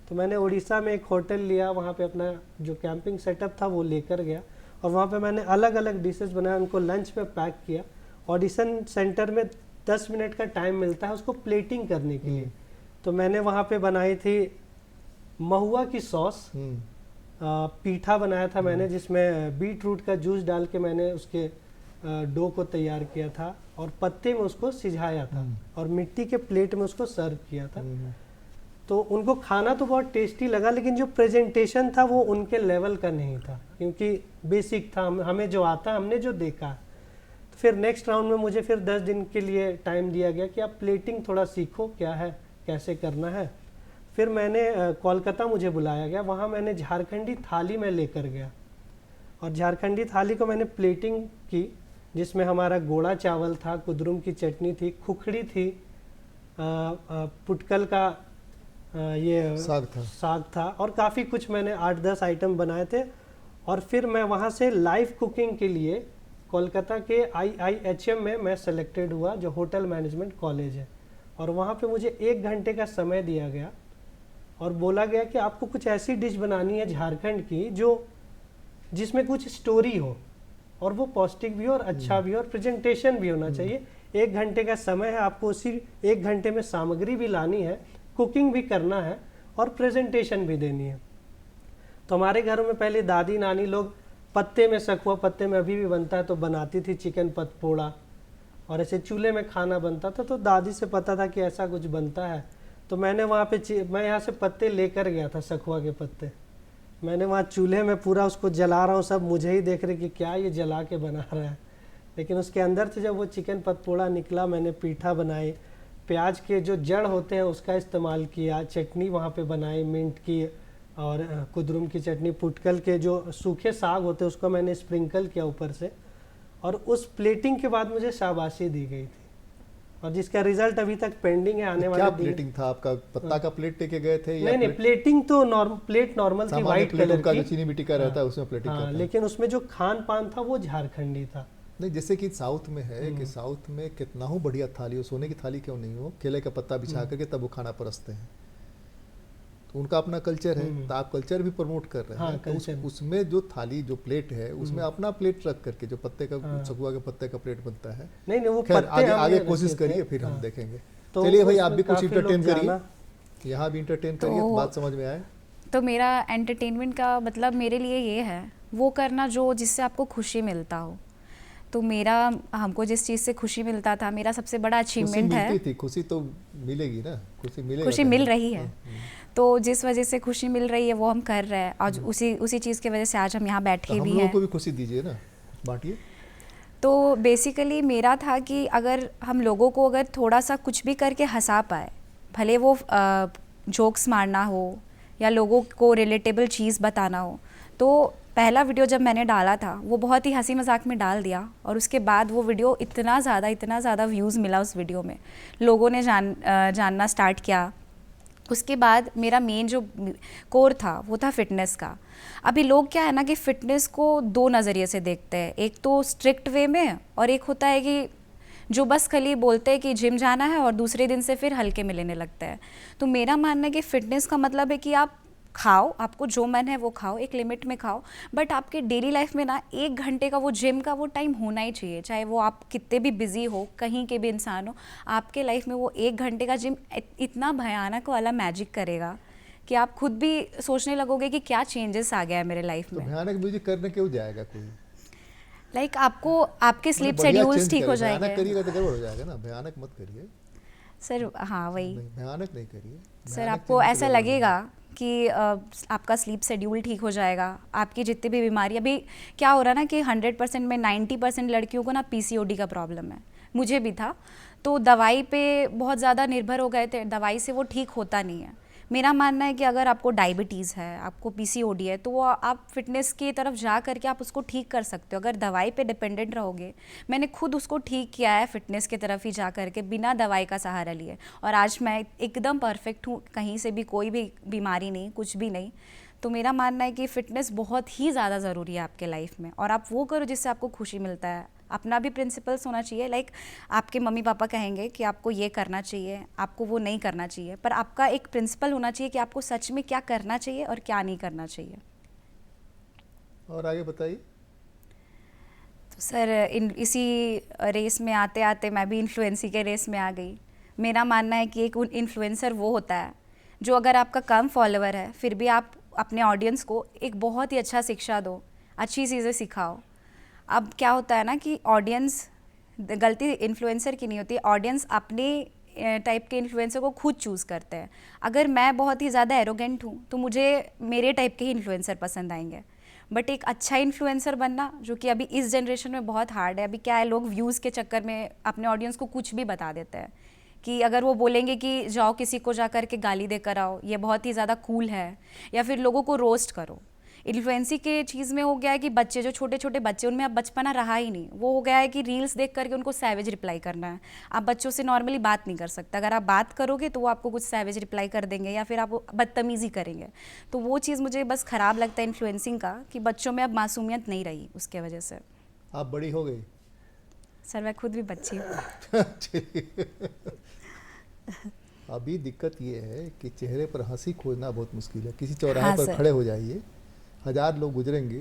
तो मैंने उड़ीसा में एक होटल लिया, वहाँ पे अपना जो कैंपिंग सेटअप था वो लेकर गया, और वहाँ पे मैंने अलग अलग डिशेस बनाए, उनको लंच में पैक किया। ऑडिशन सेंटर में 10 मिनट का टाइम मिलता है उसको प्लेटिंग करने के लिए। तो मैंने वहाँ पे बनाई थी महुआ की सॉस, पीठा बनाया था मैंने, जिसमें बीट रूट का जूस डाल के मैंने उसके डो को तैयार किया था, और पत्ते में उसको सिझाया था, और मिट्टी के प्लेट में उसको सर्व किया था। तो उनको खाना तो बहुत टेस्टी लगा, लेकिन जो प्रेजेंटेशन था वो उनके लेवल का नहीं था, क्योंकि बेसिक था, हमें जो आता है, हमने जो देखा। तो फिर नेक्स्ट राउंड में मुझे फिर 10 दिन के लिए टाइम दिया गया कि आप प्लेटिंग थोड़ा सीखो, क्या है, कैसे करना है। फिर मैंने कोलकाता मुझे बुलाया गया, वहाँ मैंने झारखंडी थाली में लेकर गया, और झारखंडी थाली को मैंने प्लेटिंग की, जिसमें हमारा गोड़ा चावल था, कुद्रुम की चटनी थी, खुखड़ी थी, पुटकल का ये साग था, और काफ़ी कुछ मैंने 8-10 आइटम बनाए थे। और फिर मैं वहाँ से लाइव कुकिंग के लिए कोलकाता के IIHM में मैं सेलेक्टेड हुआ, जो होटल मैनेजमेंट कॉलेज है, और वहाँ पे मुझे 1 घंटे का समय दिया गया, और बोला गया कि आपको कुछ ऐसी डिश बनानी है झारखंड की जो जिसमें कुछ स्टोरी हो, और वो पौष्टिक भी हो और अच्छा भी हो, और प्रेजेंटेशन भी होना चाहिए। 1 घंटे का समय है, आपको उसी 1 घंटे में सामग्री भी लानी है, कुकिंग भी करना है और प्रेजेंटेशन भी देनी है। तो हमारे घरों में पहले दादी नानी लोग पत्ते में, सखुआ पत्ते में अभी भी बनता है तो बनाती थी चिकन पतपोड़ा, और ऐसे चूल्हे में खाना बनता था। तो दादी से पता था कि ऐसा कुछ बनता है, तो मैंने वहाँ पे मैं यहाँ से पत्ते लेकर गया था, सखुआ के पत्ते। मैंने वहाँ चूल्हे में पूरा उसको जला रहा हूँ, सब मुझे ही देख रहे कि क्या ये जला के बना रहा है। लेकिन उसके अंदर से जब वो चिकन पतपोड़ा निकला, मैंने पीठा बनाई, प्याज के जो जड़ होते हैं उसका इस्तेमाल किया, चटनी वहाँ पे बनाई मिंट की, और कुदरुम की चटनी, पुटकल के जो सूखे साग होते हैं उसको मैंने स्प्रिंकल किया ऊपर से, और उस प्लेटिंग के बाद मुझे शाबाशी दी गई थी, और जिसका रिजल्ट अभी तक पेंडिंग है आने वाले
क्या
दिन।
प्लेटिंग था आपका? पत्ता का प्लेट लेके गए थे या
नहीं, प्लेटिंग तो प्लेट नॉर्मल थी,
सामान्य
वाइट
प्लेट
कलर
उनका
की।
जो चीनी मिट्टी का रहता है उसमें प्लेटिंग
हाँ,
करता है।
लेकिन उसमें जो खान पान था वो झारखंडी था।
नहीं, जैसे कि साउथ में है कि साउथ में कितना हो बढ़िया थाली हो, सोने की थाली क्यों नहीं हो, केले का पत्ता बिछा करके तब वो खाना परसते हैं। तो उनका अपना कल्चर है, तो आप कल्चर भी प्रमोट कर रहे हैं।
हाँ,
तो उसमें जो थाली, जो प्लेट है, उसमें अपना प्लेट रख करके, जो पत्ते का, सखुआ के पत्ते का प्लेट बनता है।
नहीं वो
खैर,
पत्ते
आगे
हम
आगे
ये
कोशिश
रखे थे।
करिए, फिर हम
हाँ।
देखेंगे।
तो
चलिए भाई, आप
उसमें
भी कुछ
काफी लोग
इंटरटेन करिए,
जाना।
यहाँ भी इंटरटेन करिए,
तो-
बात समझ में आए।
तो मेरा एंटरटेनमेंट का मतलब मेरे लिए ये है, वो करना जो जिससे आपको खुशी मिलता हो। तो मेरा, हमको जिस चीज़ से खुशी मिलता था, मेरा सबसे बड़ा
खुशी
अचीवमेंट है।
मिलती थी, खुशी तो मिलेगी ना, खुशी मिलेगा।
खुशी
कहीं।
मिल रही है।
हाँ।
तो जिस वजह से खुशी मिल रही है वो हम कर रहे हैं, और उसी चीज़ की वजह से आज हम यहाँ
तो
बैठे
हम
भी
लोगों
हैं।
को भी खुशी दीजिए ना, बांटिए।
तो बेसिकली मेरा था कि अगर हम लोगों को अगर थोड़ा सा कुछ भी करके हंसा पाए, भले वो जोक्स मारना हो या लोगों को रिलेटेबल चीज़ बताना हो। तो पहला वीडियो जब मैंने डाला था वो बहुत ही हंसी मजाक में डाल दिया, और उसके बाद वो वीडियो इतना ज़्यादा व्यूज़ मिला उस वीडियो में, लोगों ने जानना स्टार्ट किया। उसके बाद मेरा मेन जो कोर था वो था फिटनेस का। अभी लोग क्या है ना कि फ़िटनेस को 2 नज़रिए से देखते हैं, एक तो स्ट्रिक्ट वे में, और एक होता है कि जो बस खाली बोलते हैं कि जिम जाना है और दूसरे दिन से फिर हल्के में लेने लगता है। तो मेरा मानना है कि फ़िटनेस का मतलब है कि आप खाओ, आपको जो मन है वो खाओ, एक लिमिट में खाओ, बट आपके डेली लाइफ में ना 1 घंटे का वो जिम का वो टाइम होना ही चाहिए। चाहे वो आप कितने भी बिजी हो, कहीं के भी इंसान हो, आपके लाइफ में वो 1 घंटे का जिम इतना भयानक वाला मैजिक करेगा कि आप खुद भी सोचने लगोगे कि क्या चेंजेस आ गया है मेरे लाइफ
तो
में।
भयानक म्यूजिक करने क्यों जाएगा कोई?
लाइक आपको आपके स्लीप
बढ़िया
शेड्यूल्स
change
ठीक हो
करिए, भयानक
जाएंगे
करिएगा तो गड़बड़ हो जाएगा ना, भयानक मत करिए।
सर। हाँ वही
नहीं, भयानक नहीं करिए।
सर,
भयानक
आपको
चीज़ से
ऐसा
गड़बड़
लगेगा कि आपका स्लीप शेड्यूल ठीक हो जाएगा, आपकी जितनी भी बीमारी, अभी क्या हो रहा है ना कि 100% में 90% लड़कियों को ना PCOD का प्रॉब्लम है, मुझे भी था। तो दवाई पे बहुत ज़्यादा निर्भर हो गए थे, दवाई से वो ठीक होता नहीं है। मेरा मानना है कि अगर आपको डायबिटीज़ है, आपको PCOD है, तो वो आप फिटनेस की तरफ जा करके आप उसको ठीक कर सकते हो। अगर दवाई पे डिपेंडेंट रहोगे, मैंने खुद उसको ठीक किया है फिटनेस की तरफ ही जा करके, बिना दवाई का सहारा लिए, और आज मैं एकदम परफेक्ट हूँ, कहीं से भी कोई भी बीमारी नहीं, कुछ भी नहीं। तो मेरा मानना है कि फ़िटनेस बहुत ही ज़्यादा ज़रूरी है आपके लाइफ में, और आप वो करो जिससे आपको खुशी मिलता है। अपना भी प्रिंसिपल्स होना चाहिए, लाइक आपके मम्मी पापा कहेंगे कि आपको ये करना चाहिए, आपको वो नहीं करना चाहिए, पर आपका एक प्रिंसिपल होना चाहिए कि आपको सच में क्या करना चाहिए और क्या नहीं करना चाहिए।
और आगे बताइए।
तो सर, इसी रेस में आते आते मैं भी इन्फ्लुएंसी के रेस में आ गई। मेरा मानना है कि एक इन्फ्लुएंसर वो होता है जो अगर आपका कम फॉलोअर है फिर भी आप अपने ऑडियंस को एक बहुत ही अच्छा शिक्षा दो, अच्छी चीज़ें सिखाओ। अब क्या होता है ना कि ऑडियंस, गलती इन्फ्लुएंसर की नहीं होती, ऑडियंस अपने टाइप के इन्फ्लुएंसर को खुद चूज़ करते हैं। अगर मैं बहुत ही ज़्यादा एरोगेंट हूँ तो मुझे मेरे टाइप के ही इन्फ्लुएंसर पसंद आएंगे, बट एक अच्छा इन्फ्लुएंसर बनना, जो कि अभी इस जनरेशन में बहुत हार्ड है। अभी क्या है, लोग व्यूज़ के चक्कर में अपने ऑडियंस को कुछ भी बता देते हैं, कि अगर वो बोलेंगे कि जाओ किसी को जा कर के गाली देकर आओ, ये बहुत ही ज़्यादा कूल है, या फिर लोगों को रोस्ट करो। इन्फ्लुएंसी के चीज़ में हो गया है कि बच्चे, जो छोटे छोटे बच्चे, उनमें अब बचपना रहा ही नहीं। वो हो गया है कि रील्स देख करके उनको सैवेज रिप्लाई करना है। आप बच्चों से नॉर्मली बात नहीं कर सकते, अगर आप बात करोगे तो वो आपको कुछ सैवेज रिप्लाई कर देंगे या फिर आप बदतमीज़ी करेंगे। तो वो चीज़ मुझे बस ख़राब लगता है इन्फ्लुएंसिंग का, कि बच्चों में अब मासूमियत नहीं रही उसके वजह से।
आप बड़ी हो गई?
सर, मैं खुद भी बच्ची हूँ।
अभी दिक्कत ये है कि चेहरे पर हंसी खोजना बहुत मुश्किल है। किसी चौराहे
हाँ
पर
सर।
खड़े हो जाइए, 1000 लोग गुजरेंगे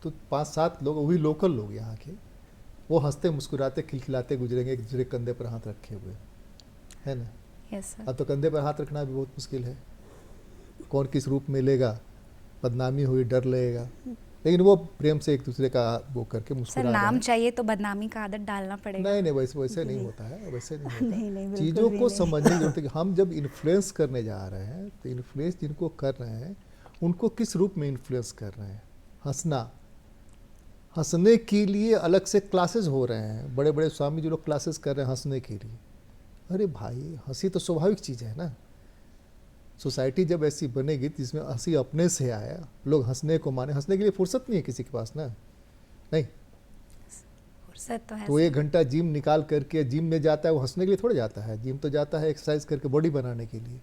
तो 5-7 लोग, वही लोकल लोग यहाँ के, वो हंसते मुस्कुराते खिलखिलाते गुजरेंगे एक दूसरे के कंधे पर हाथ रखे हुए, है ना।
Yes sir.
अब तो कंधे पर हाथ रखना भी बहुत मुश्किल है, कौन किस रूप में लेगा, बदनामी हुई डर लगेगा, लेकिन वो प्रेम से एक दूसरे का वो करके
सर
मुस्कुरा
नाम
रहे हैं।
चाहिए तो बदनामी का आदत डालना पड़ेगा।
नहीं नहीं, वैसे वैसे नहीं होता है, वैसे नहीं होता।
नहीं नहीं, बिल्कुल
चीज़ों
भी
को
नहीं।
समझने की जरूरत है कि हम जब इन्फ्लुएंस करने जा रहे हैं तो इन्फ्लुएंस जिनको कर रहे हैं उनको किस रूप में इन्फ्लुएंस कर रहे हैं। हंसने के लिए अलग से क्लासेस हो रहे हैं, बड़े बड़े स्वामी जी लोग क्लासेस कर रहे हैं हंसने के लिए। अरे भाई, हंसी तो स्वाभाविक चीज़ है ना। सोसाइटी जब ऐसी बनेगी जिसमें हंसी अपने से आया, लोग हंसने को माने, हंसने के लिए फुर्सत नहीं है किसी के पास ना, नहीं।
फुर्सत तो है
तो
सर।
1 घंटा जिम निकाल करके जिम में जाता है, वो हंसने के लिए थोड़ा जाता है, जिम तो जाता है एक्सरसाइज करके बॉडी बनाने के लिए।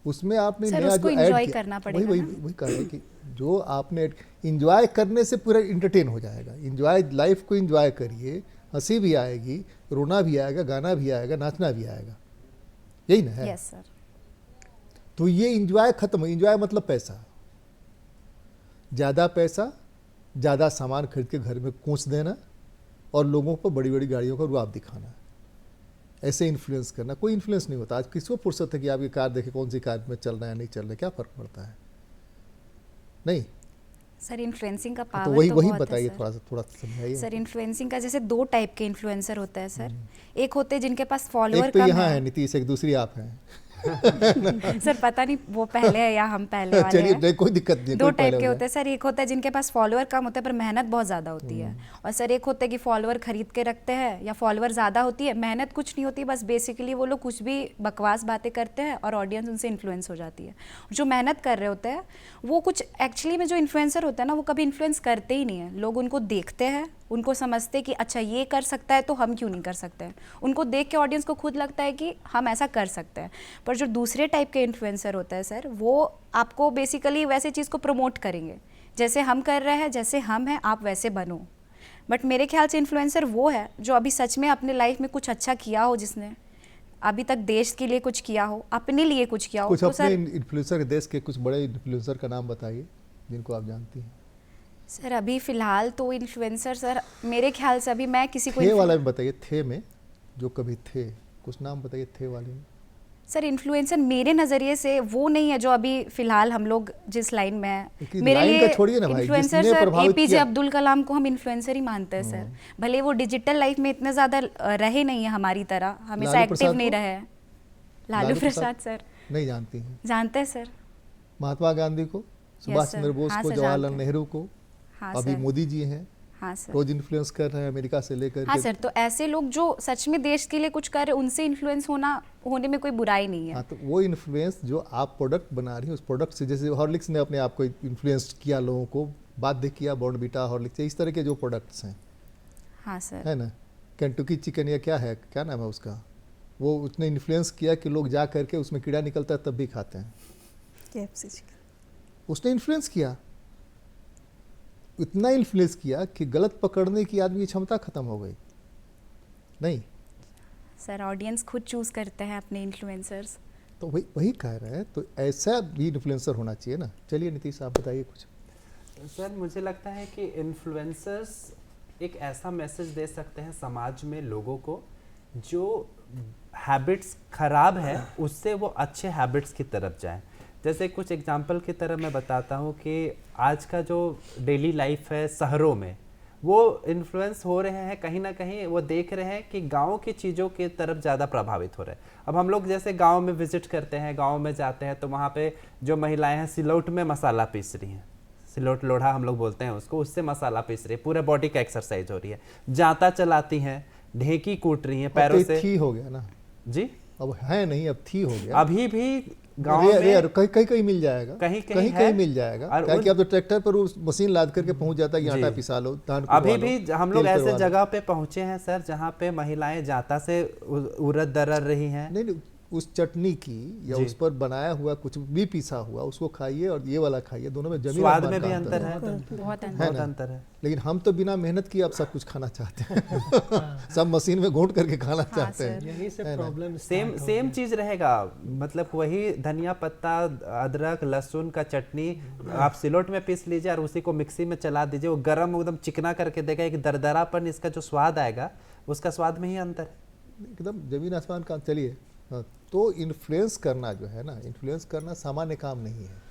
उसमें आपने
सर,
नया
उसको
जो ऐड
enjoy
किया,
करना
वही
पड़ेगा
वही
ना।
वही कह रहे हैं कि जो आपने इंजॉय करने से पूरा इंटरटेन हो जाएगा। इंजॉय लाइफ को इंजॉय करिए, हंसी भी आएगी, रोना भी आएगा, गाना भी आएगा, नाचना भी आएगा, यही ना है।
Yes sir.
तो ये इंजॉय खत्म, इंजॉय मतलब पैसा, ज़्यादा पैसा, ज़्यादा सामान खरीद के घर में कूच देना और लोगों को बड़ी बड़ी गाड़ियों का रुआब दिखाना, ऐसे इन्फ्लुएंस करना। कोई इन्फ्लुएंस नहीं होता। आज किसको फुर्सत है कि आपकी कार देखे कौन सी कार में चल रहा है नहीं चल रहा है, क्या फ़र्क पड़ता है, नहीं।
सर इन्फ्लुएंसिंग का
तो
पावर
वही
तो
वही
बहुत है
बताइए,
सर।
थोड़ा सा समझाइए।
सर इन्फ्लुएंसिंग का जैसे 2 टाइप के इन्फ्लुएंसर होते हैं सर। एक होते हैं जिनके पास फॉलोअर
एक तो
कम
यहाँ है
है।
नीतीश, एक दूसरी आप हैं।
सर पता नहीं वो पहले है या हम पहले वाले
चलिए,
हैं।
नहीं कोई दिक्कत नहीं,
2
कोई
टाइप
पहले
के
हो
होते हैं सर। एक होता है जिनके पास फॉलोअर कम होते हैं पर मेहनत बहुत ज़्यादा होती है, और सर एक होता है कि फॉलोअर खरीद के रखते हैं या फॉलोअर ज़्यादा होती है, मेहनत कुछ नहीं होती, बस बेसिकली वो लोग कुछ भी बकवास बातें करते हैं और ऑडियंस उनसे इन्फ्लुएंस हो जाती है। जो मेहनत कर रहे होते हैं वो कुछ एक्चुअली में जो इन्फ्लुएंसर होता है ना वो कभी इन्फ्लुएंस करते ही नहीं है। लोग उनको देखते हैं, उनको समझते कि अच्छा ये कर सकता है तो हम क्यों नहीं कर सकते हैं। उनको देख के ऑडियंस को खुद लगता है कि हम ऐसा कर सकते हैं। पर जो दूसरे टाइप के इन्फ्लुएंसर होता है सर, वो आपको बेसिकली वैसे चीज़ को प्रमोट करेंगे जैसे हम कर रहे हैं, जैसे हम हैं आप वैसे बनो। बट मेरे ख्याल से इन्फ्लुएंसर वो है जो अभी सच में अपने लाइफ में कुछ अच्छा किया हो, जिसने अभी तक देश के लिए कुछ किया हो, अपने लिए कुछ किया हो।
कुछ
तो
अपने
सर
इन्फ्लुएंसर, देश के कुछ बड़े इन्फ्लुएंसर का नाम बताइए जिनको आप जानती हैं।
सर अभी फिलहाल तो इन्फ्लुएंसर सर मेरे ख्याल से अभी मैं किसी को
थे वाला में बताइए, थे में जो कभी थे, कुछ नाम बताइए थे वाले में।
सर इन्फ्लुएंसर मेरे नज़रिए से वो नहीं है जो अभी फिलहाल हम लोग जिस लाइन में है।
लेकिन
मेरे
लाइन
लिए
का छोड़िए ना भाई,
इन्फ्लुएंसर
जिसने
सर
प्रभावित
एपीजे
किया।
अब्दुल कलाम को हम इन्फ्लुएंसर ही मानते हैं सर। भले वो डिजिटल लाइफ में इतने ज़्यादा रहे नहीं है हमारी तरह, हमेशा
लालू
एक्टिव
प्रसाद
नहीं
को?
रहे। लालू प्रसाद सर
नहीं जानती हैं।
जानते हैं सर।
महात्मा गांधी को, सुभाष
सर।
चंद्र बोस
हाँ
को,
सर,
जवाहरलाल
जानते हैं।
नेहरू को,
हाँ
अभी
सर।
मोदी जी हैं,
हाँ सर।
रोज इन्फ्लुएंस कर रहे हैं अमेरिका से लेकर
हाँ
के।
सर, तो ऐसे लोग जो सच में देश के लिए कुछ कर रहे हैं उनसे इन्फ्लुएंस होने में कोई बुराई नहीं है।
हाँ, तो वो इन्फ्लुएंस जो आप प्रोडक्ट बना रही हैं, उस प्रोडक्ट से, जैसे हॉर्लिक्स ने अपने आप को इन्फ्लुएंस किया, लोगों को बाध्य किया, बॉर्नवीटा, हॉर्लिक्स, इस तरह के जो प्रोडक्ट्स हैं,
हाँ सर।
है ना, केंटुकी चिकन या क्या है, क्या नाम है उसका, वो उसने इन्फ्लुएंस किया कि लोग जा करके उसमें कीड़ा निकलता है तब भी खाते हैं।
KFC chicken.
उसने इन्फ्लुएंस किया, इतना इन्फ्लुएंस किया कि गलत पकड़ने की आदमी की क्षमता खत्म हो गई। नहीं,
सर ऑडियंस खुद चूज करते हैं अपने इन्फ्लुएंसर्स।
तो वही वही कह रहे हैं, तो ऐसा भी इन्फ्लुएंसर होना चाहिए ना। चलिए नीतीश, आप बताइए कुछ।
सर मुझे लगता है कि इन्फ्लुएंसर्स एक ऐसा मैसेज दे सकते हैं समाज में लोगों को, जो हैबिट्स खराब है उससे वो अच्छे हैबिट्स की तरफ जाएं। जैसे कुछ एग्जांपल की तरह मैं बताता हूँ कि आज का जो डेली लाइफ है शहरों में, वो इन्फ्लुएंस हो रहे हैं कहीं ना कहीं, वो देख रहे हैं कि गांव की चीज़ों की तरफ ज़्यादा प्रभावित हो रहे हैं। अब हम लोग जैसे गांव में विजिट करते हैं, गांव में जाते हैं, तो वहाँ पे जो महिलाएं हैं सिलौट में मसाला पीस रही हैं, सिलौट लोढ़ा हम लोग बोलते हैं उसको, उससे मसाला पीस रही है, पूरे बॉडी का एक्सरसाइज हो रही है। जांता चलाती हैं, ढेकी कूट रही हैं पैरों से।
थी हो गया ना,
जी
अब है नहीं, अब थी हो गया।
अभी भी गांव
रेयर
में
कहीं कहीं मिल जाएगा,
कहीं
कहीं
है।
मिल जाएगा,
और
क्या कि अब तो ट्रैक्टर पर उस मशीन लाद करके पहुंच जाता है कि
जी।
आटा पिसा लो, धान
अभी
कुटवा लो,
भी हम लोग
तेल
ऐसे
पेरवा लो।
जगह पे पहुंचे हैं सर जहाँ पे महिलाएं जाता से उरद दरर रही हैं।
नहीं नहीं, उस चटनी की या
जी।
उस पर बनाया हुआ कुछ भी पिसा हुआ उसको खाइए और ये वाला खाइए, दोनों में जमीन
स्वाद
आसमान
में
का
भी
अंतर
अंतर
है।
है,
बहुत
है
बहुत
ना?
अंतर है।
लेकिन हम तो बिना मेहनत किए अब सब कुछ खाना चाहते हैं सब मशीन में घोट करके खाना चाहते
सर।
हैं।
यही से
है ना?
प्रॉब्लम
सेम चीज रहेगा, मतलब वही धनिया पत्ता, अदरक, लहसुन का चटनी आप सिलोट में पीस लीजिए और उसी को मिक्सी में चला दीजिए, वो गरम एकदम चिकना करके देगा, एक दरदरापन इसका जो स्वाद आएगा उसका स्वाद में ही अंतर है।
एकदम जमीन आसमान का। चलिए, हाँ, तो इन्फ्लुएंस करना जो है ना, इन्फ्लुएंस करना सामान्य काम नहीं है,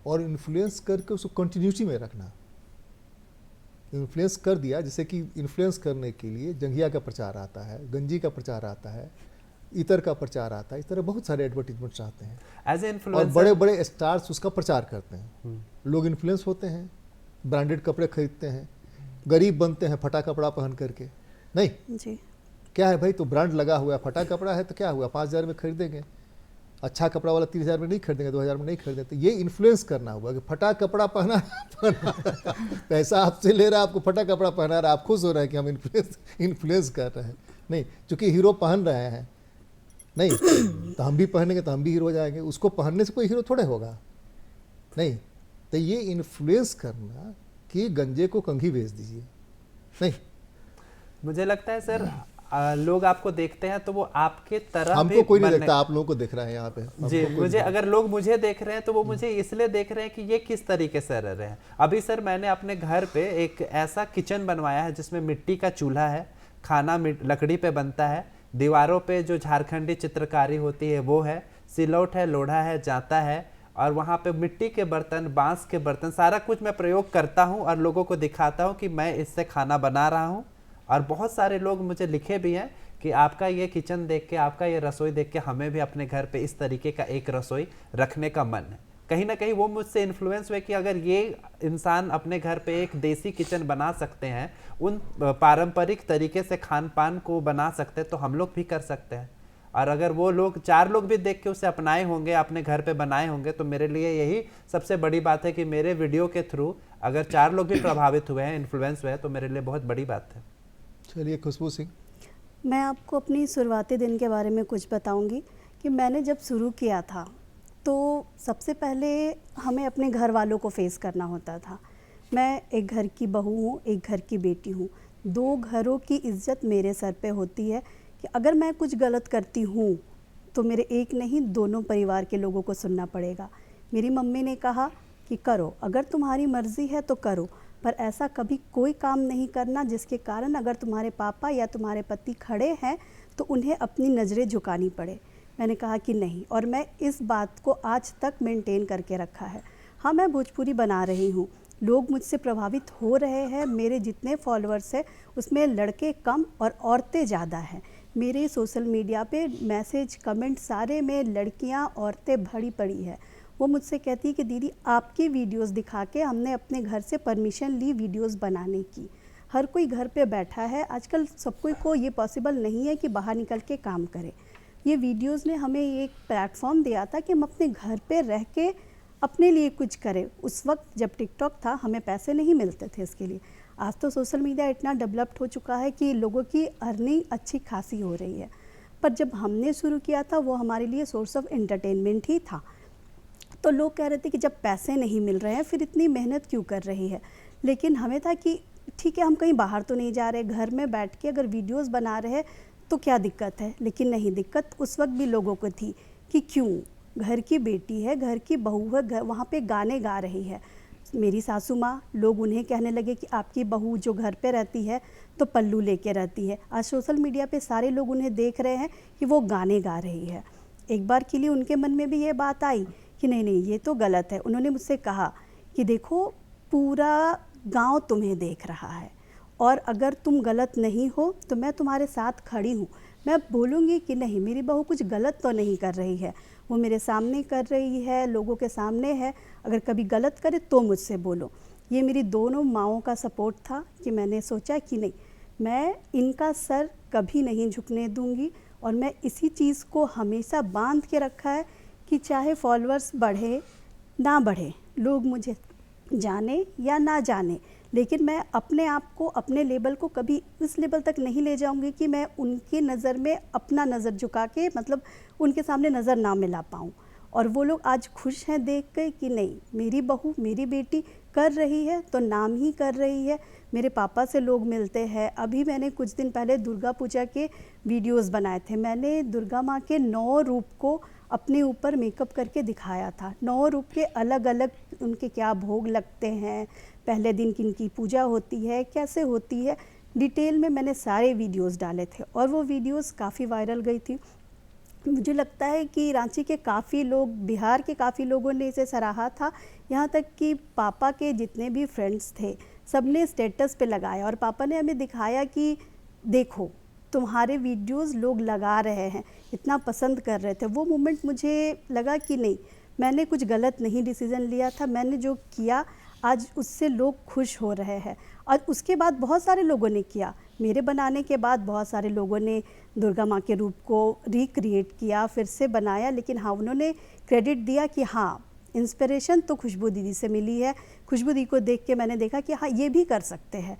और इन्फ्लुएंस करके उसको कंटिन्यूटी में रखना। इन्फ्लुएंस कर दिया, जैसे कि इन्फ्लुएंस करने के लिए जंघिया का प्रचार आता है, गंजी का प्रचार आता है, इतर का प्रचार आता है, इस तरह बहुत सारे एडवर्टीजमेंट्स आते हैं
एज ए
और
इन्फ्लुएंसर
बड़े बड़े स्टार्स उसका प्रचार करते हैं। लोग इन्फ्लुएंस होते हैं, ब्रांडेड कपड़े खरीदते हैं, गरीब बनते हैं फटा कपड़ा पहन करके। नहीं,
जी
क्या है भाई, तो ब्रांड लगा हुआ है, फटा कपड़ा है तो क्या हुआ, 5,000 में खरीदेंगे, अच्छा कपड़ा वाला 30,000 में नहीं खरीदेंगे, 2,000 में नहीं खरीदेंगे। तो ये इन्फ्लुएंस करना हुआ कि फटा कपड़ा पहना पैसा आपसे ले रहा है, आपको फटा कपड़ा पहना रहा है, आप खुश हो रहे हैं कि हम इन्फ्लुएंस कर रहे हैं। नहीं, चूंकि हीरो पहन रहे हैं, नहीं तो हम भी पहनेंगे तो हम भी हीरो हो जाएंगे, उसको पहनने से कोई हीरो थोड़े होगा। नहीं, तो ये इन्फ्लुएंस करना कि गंजे को कंघी बेच दीजिए, नहीं।
मुझे लगता है सर लोग आपको देखते हैं तो वो आपके तरह
हमको
भी
कोई नहीं
बनने-
देखता, आप लोगों को देख रहे हैं यहाँ पे। हमको
जी,
कोई
मुझे
नहीं।
अगर लोग मुझे देख रहे हैं तो वो मुझे इसलिए देख रहे हैं कि ये किस तरीके से रह रहे हैं। अभी सर मैंने अपने घर पे एक ऐसा किचन बनवाया है जिसमें मिट्टी का चूल्हा है, खाना लकड़ी पे बनता है, दीवारों पे जो झारखंडी चित्रकारी होती है वो है, सिलौट है, लोढ़ा है, जाता है, और वहाँ पे मिट्टी के बर्तन, बांस के बर्तन, सारा कुछ मैं प्रयोग करता हूँ और लोगों को दिखाता हूँ कि मैं इससे खाना बना रहा हूँ। और बहुत सारे लोग मुझे लिखे भी हैं कि आपका ये किचन देख के, आपका ये रसोई देख के हमें भी अपने घर पे इस तरीके का एक रसोई रखने का मन है। कहीं ना कहीं वो मुझसे इन्फ्लुएंस हुए कि अगर ये इंसान अपने घर पे एक देसी किचन बना सकते हैं, उन पारंपरिक तरीके से खान पान को बना सकते हैं, तो हम लोग भी कर सकते हैं। और अगर वो लोग 4 लोग भी देख के उसे अपनाए होंगे, अपने घर पे बनाए होंगे, तो मेरे लिए यही सबसे बड़ी बात है कि मेरे वीडियो के थ्रू अगर 4 लोग भी प्रभावित हुए हैं, इन्फ्लुएंस हुए हैं, तो मेरे लिए बहुत बड़ी बात है।
चलिए खुशबू सिंह।
मैं आपको अपनी शुरुआती दिन के बारे में कुछ बताऊंगी कि मैंने जब शुरू किया था तो सबसे पहले हमें अपने घर वालों को फेस करना होता था। मैं एक घर की बहू हूँ, एक घर की बेटी हूँ, 2 घरों की इज्जत मेरे सर पे होती है कि अगर मैं कुछ गलत करती हूँ तो मेरे एक नहीं, दोनों परिवार के लोगों को सुनना पड़ेगा। मेरी मम्मी ने कहा कि करो, अगर तुम्हारी मर्ज़ी है तो करो, पर ऐसा कभी कोई काम नहीं करना जिसके कारण अगर तुम्हारे पापा या तुम्हारे पति खड़े हैं तो उन्हें अपनी नज़रें झुकानी पड़े। मैंने कहा कि नहीं, और मैं इस बात को आज तक मेंटेन करके रखा है। हाँ, मैं भोजपुरी बना रही हूँ, लोग मुझसे प्रभावित हो रहे हैं। मेरे जितने फॉलोअर्स हैं उसमें लड़के कम और औरतें ज़्यादा हैं। मेरे सोशल मीडिया पे मैसेज, कमेंट सारे में लड़कियाँ, औरतें भरी पड़ी है। वो मुझसे कहती है कि दीदी आपकी वीडियोस दिखा के हमने अपने घर से परमिशन ली वीडियोस बनाने की। हर कोई घर पे बैठा है, आजकल सब कोई को ये पॉसिबल नहीं है कि बाहर निकल के काम करे। ये वीडियोस ने हमें एक प्लेटफॉर्म दिया था कि हम अपने घर पे रह के अपने लिए कुछ करें। उस वक्त जब टिकटॉक था हमें पैसे नहीं मिलते थे इसके लिए। आज तो सोशल मीडिया इतना डेवलप्ड हो चुका है कि लोगों की अर्निंग अच्छी खासी हो रही है, पर जब हमने शुरू किया था वो हमारे लिए सोर्स ऑफ एंटरटेनमेंट ही था। तो लोग कह रहे थे कि जब पैसे नहीं मिल रहे हैं फिर इतनी मेहनत क्यों कर रही है। लेकिन हमें था कि ठीक है, हम कहीं बाहर तो नहीं जा रहे, घर में बैठ के अगर वीडियोस बना रहे हैं तो क्या दिक्कत है। लेकिन नहीं, दिक्कत उस वक्त भी लोगों को थी कि क्यों, घर की बेटी है, घर की बहू है, वहाँ पे गाने गा रही है। मेरी सासू माँ, लोग उन्हें कहने लगे कि आपकी बहू जो घर पे रहती है तो पल्लू लेके रहती है। आज सोशल मीडिया पे सारे लोग उन्हें देख रहे हैं कि वो गाने गा रही है। एक बार के लिए उनके मन में भी ये बात आई कि नहीं नहीं, ये तो गलत है। उन्होंने मुझसे कहा कि देखो, पूरा गांव तुम्हें देख रहा है और अगर तुम गलत नहीं हो तो मैं तुम्हारे साथ खड़ी हूँ। मैं बोलूँगी कि नहीं, मेरी बहू कुछ गलत तो नहीं कर रही है, वो मेरे सामने कर रही है, लोगों के सामने है, अगर कभी गलत करे तो मुझसे बोलो। ये मेरी दोनों माँओं का सपोर्ट था कि मैंने सोचा कि नहीं, मैं इनका सर कभी नहीं झुकने दूँगी। और मैं इसी चीज़ को हमेशा बांध के रखा है कि चाहे फॉलोअर्स बढ़े ना बढ़े, लोग मुझे जाने या ना जाने, लेकिन मैं अपने आप को, अपने लेवल को कभी इस लेवल तक नहीं ले जाऊंगी कि मैं उनकी नज़र में अपना नज़र झुका के मतलब उनके सामने नज़र ना मिला पाऊँ। और वो लोग आज खुश हैं देख के कि नहीं, मेरी बहू, मेरी बेटी कर रही है तो नाम ही कर रही है। मेरे पापा से लोग मिलते हैं। अभी मैंने कुछ दिन पहले दुर्गा पूजा के वीडियोस बनाए थे। मैंने दुर्गा माँ के 9 रूप को अपने ऊपर मेकअप करके दिखाया था। 9 रूप के अलग अलग उनके क्या भोग लगते हैं, पहले दिन किनकी पूजा होती है, कैसे होती है, डिटेल में मैंने सारे वीडियोस डाले थे और वो वीडियोस काफ़ी वायरल गई थी। मुझे लगता है कि रांची के काफ़ी लोग, बिहार के काफ़ी लोगों ने इसे सराहा था। यहाँ तक कि पापा के जितने भी फ्रेंड्स थे सब ने स्टेटस पे लगाया और पापा ने हमें दिखाया कि देखो तुम्हारे वीडियोस लोग लगा रहे हैं, इतना पसंद कर रहे थे। वो मोमेंट मुझे लगा कि नहीं, मैंने कुछ गलत नहीं डिसीज़न लिया था। मैंने जो किया आज उससे लोग खुश हो रहे हैं। और उसके बाद बहुत सारे लोगों ने किया। मेरे बनाने के बाद बहुत सारे लोगों ने दुर्गा माँ के रूप को रिक्रिएट किया, फिर से बनाया। लेकिन हाँ, उन्होंने क्रेडिट दिया कि हाँ, इंस्पिरेशन तो खुशबू दीदी से मिली है। खुशबू दीदी को देख के मैंने देखा कि हाँ, ये भी कर सकते हैं।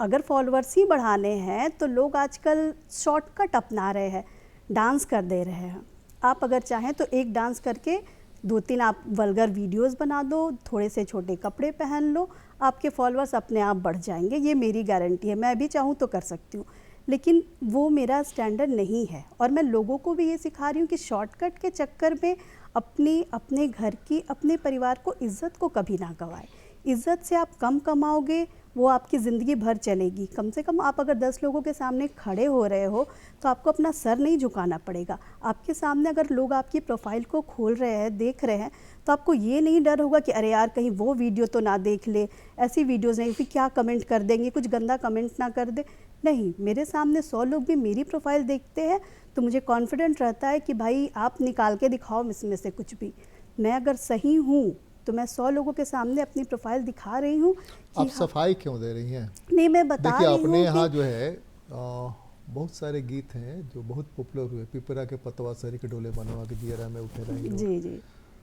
अगर फॉलोअर्स ही बढ़ाने हैं तो लोग आजकल शॉर्टकट अपना रहे हैं, डांस कर दे रहे हैं। आप अगर चाहें तो एक डांस करके 2-3 आप वल्गर वीडियोस बना दो, थोड़े से छोटे कपड़े पहन लो, आपके फॉलोअर्स अपने आप बढ़ जाएंगे। ये मेरी गारंटी है। मैं भी चाहूँ तो कर सकती हूँ, लेकिन वो मेरा स्टैंडर्ड नहीं है। और मैं लोगों को भी ये सिखा रही हूँ कि शॉर्टकट के चक्कर में अपने घर की, अपने परिवार को इज़्ज़त को कभी ना गवाएं। इज़्ज़त से आप कम कमाओगे, वो आपकी ज़िंदगी भर चलेगी। कम से कम आप अगर 10 लोगों के सामने खड़े हो रहे हो तो आपको अपना सर नहीं झुकाना पड़ेगा। आपके सामने अगर लोग आपकी प्रोफाइल को खोल रहे हैं, देख रहे हैं, तो आपको ये नहीं डर होगा कि अरे यार कहीं वो वीडियो तो ना देख ले, ऐसी वीडियोज़ नहीं, फिर क्या कमेंट कर देंगे, कुछ गंदा कमेंट ना कर दे। नहीं, मेरे सामने 100 लोग भी मेरी प्रोफाइल देखते हैं तो मुझे कॉन्फिडेंट रहता है कि भाई आप निकाल के दिखाओ इसमें से कुछ भी। मैं अगर सही हूँ तो मैं 100 लोगों के सामने अपनी प्रोफाइल दिखा रही हूँ कि
आप सफाई क्यों दे रही हैं?
नहीं, मैं बता
देखिए,
रही हूँ
अपने यहाँ
कि
जो है बहुत सारे गीत हैं जो बहुत पॉपुलर हुए। पिपरा के पतवा सरी के डोले बनवा के दियरा में उठे रहेंगे।
जी जी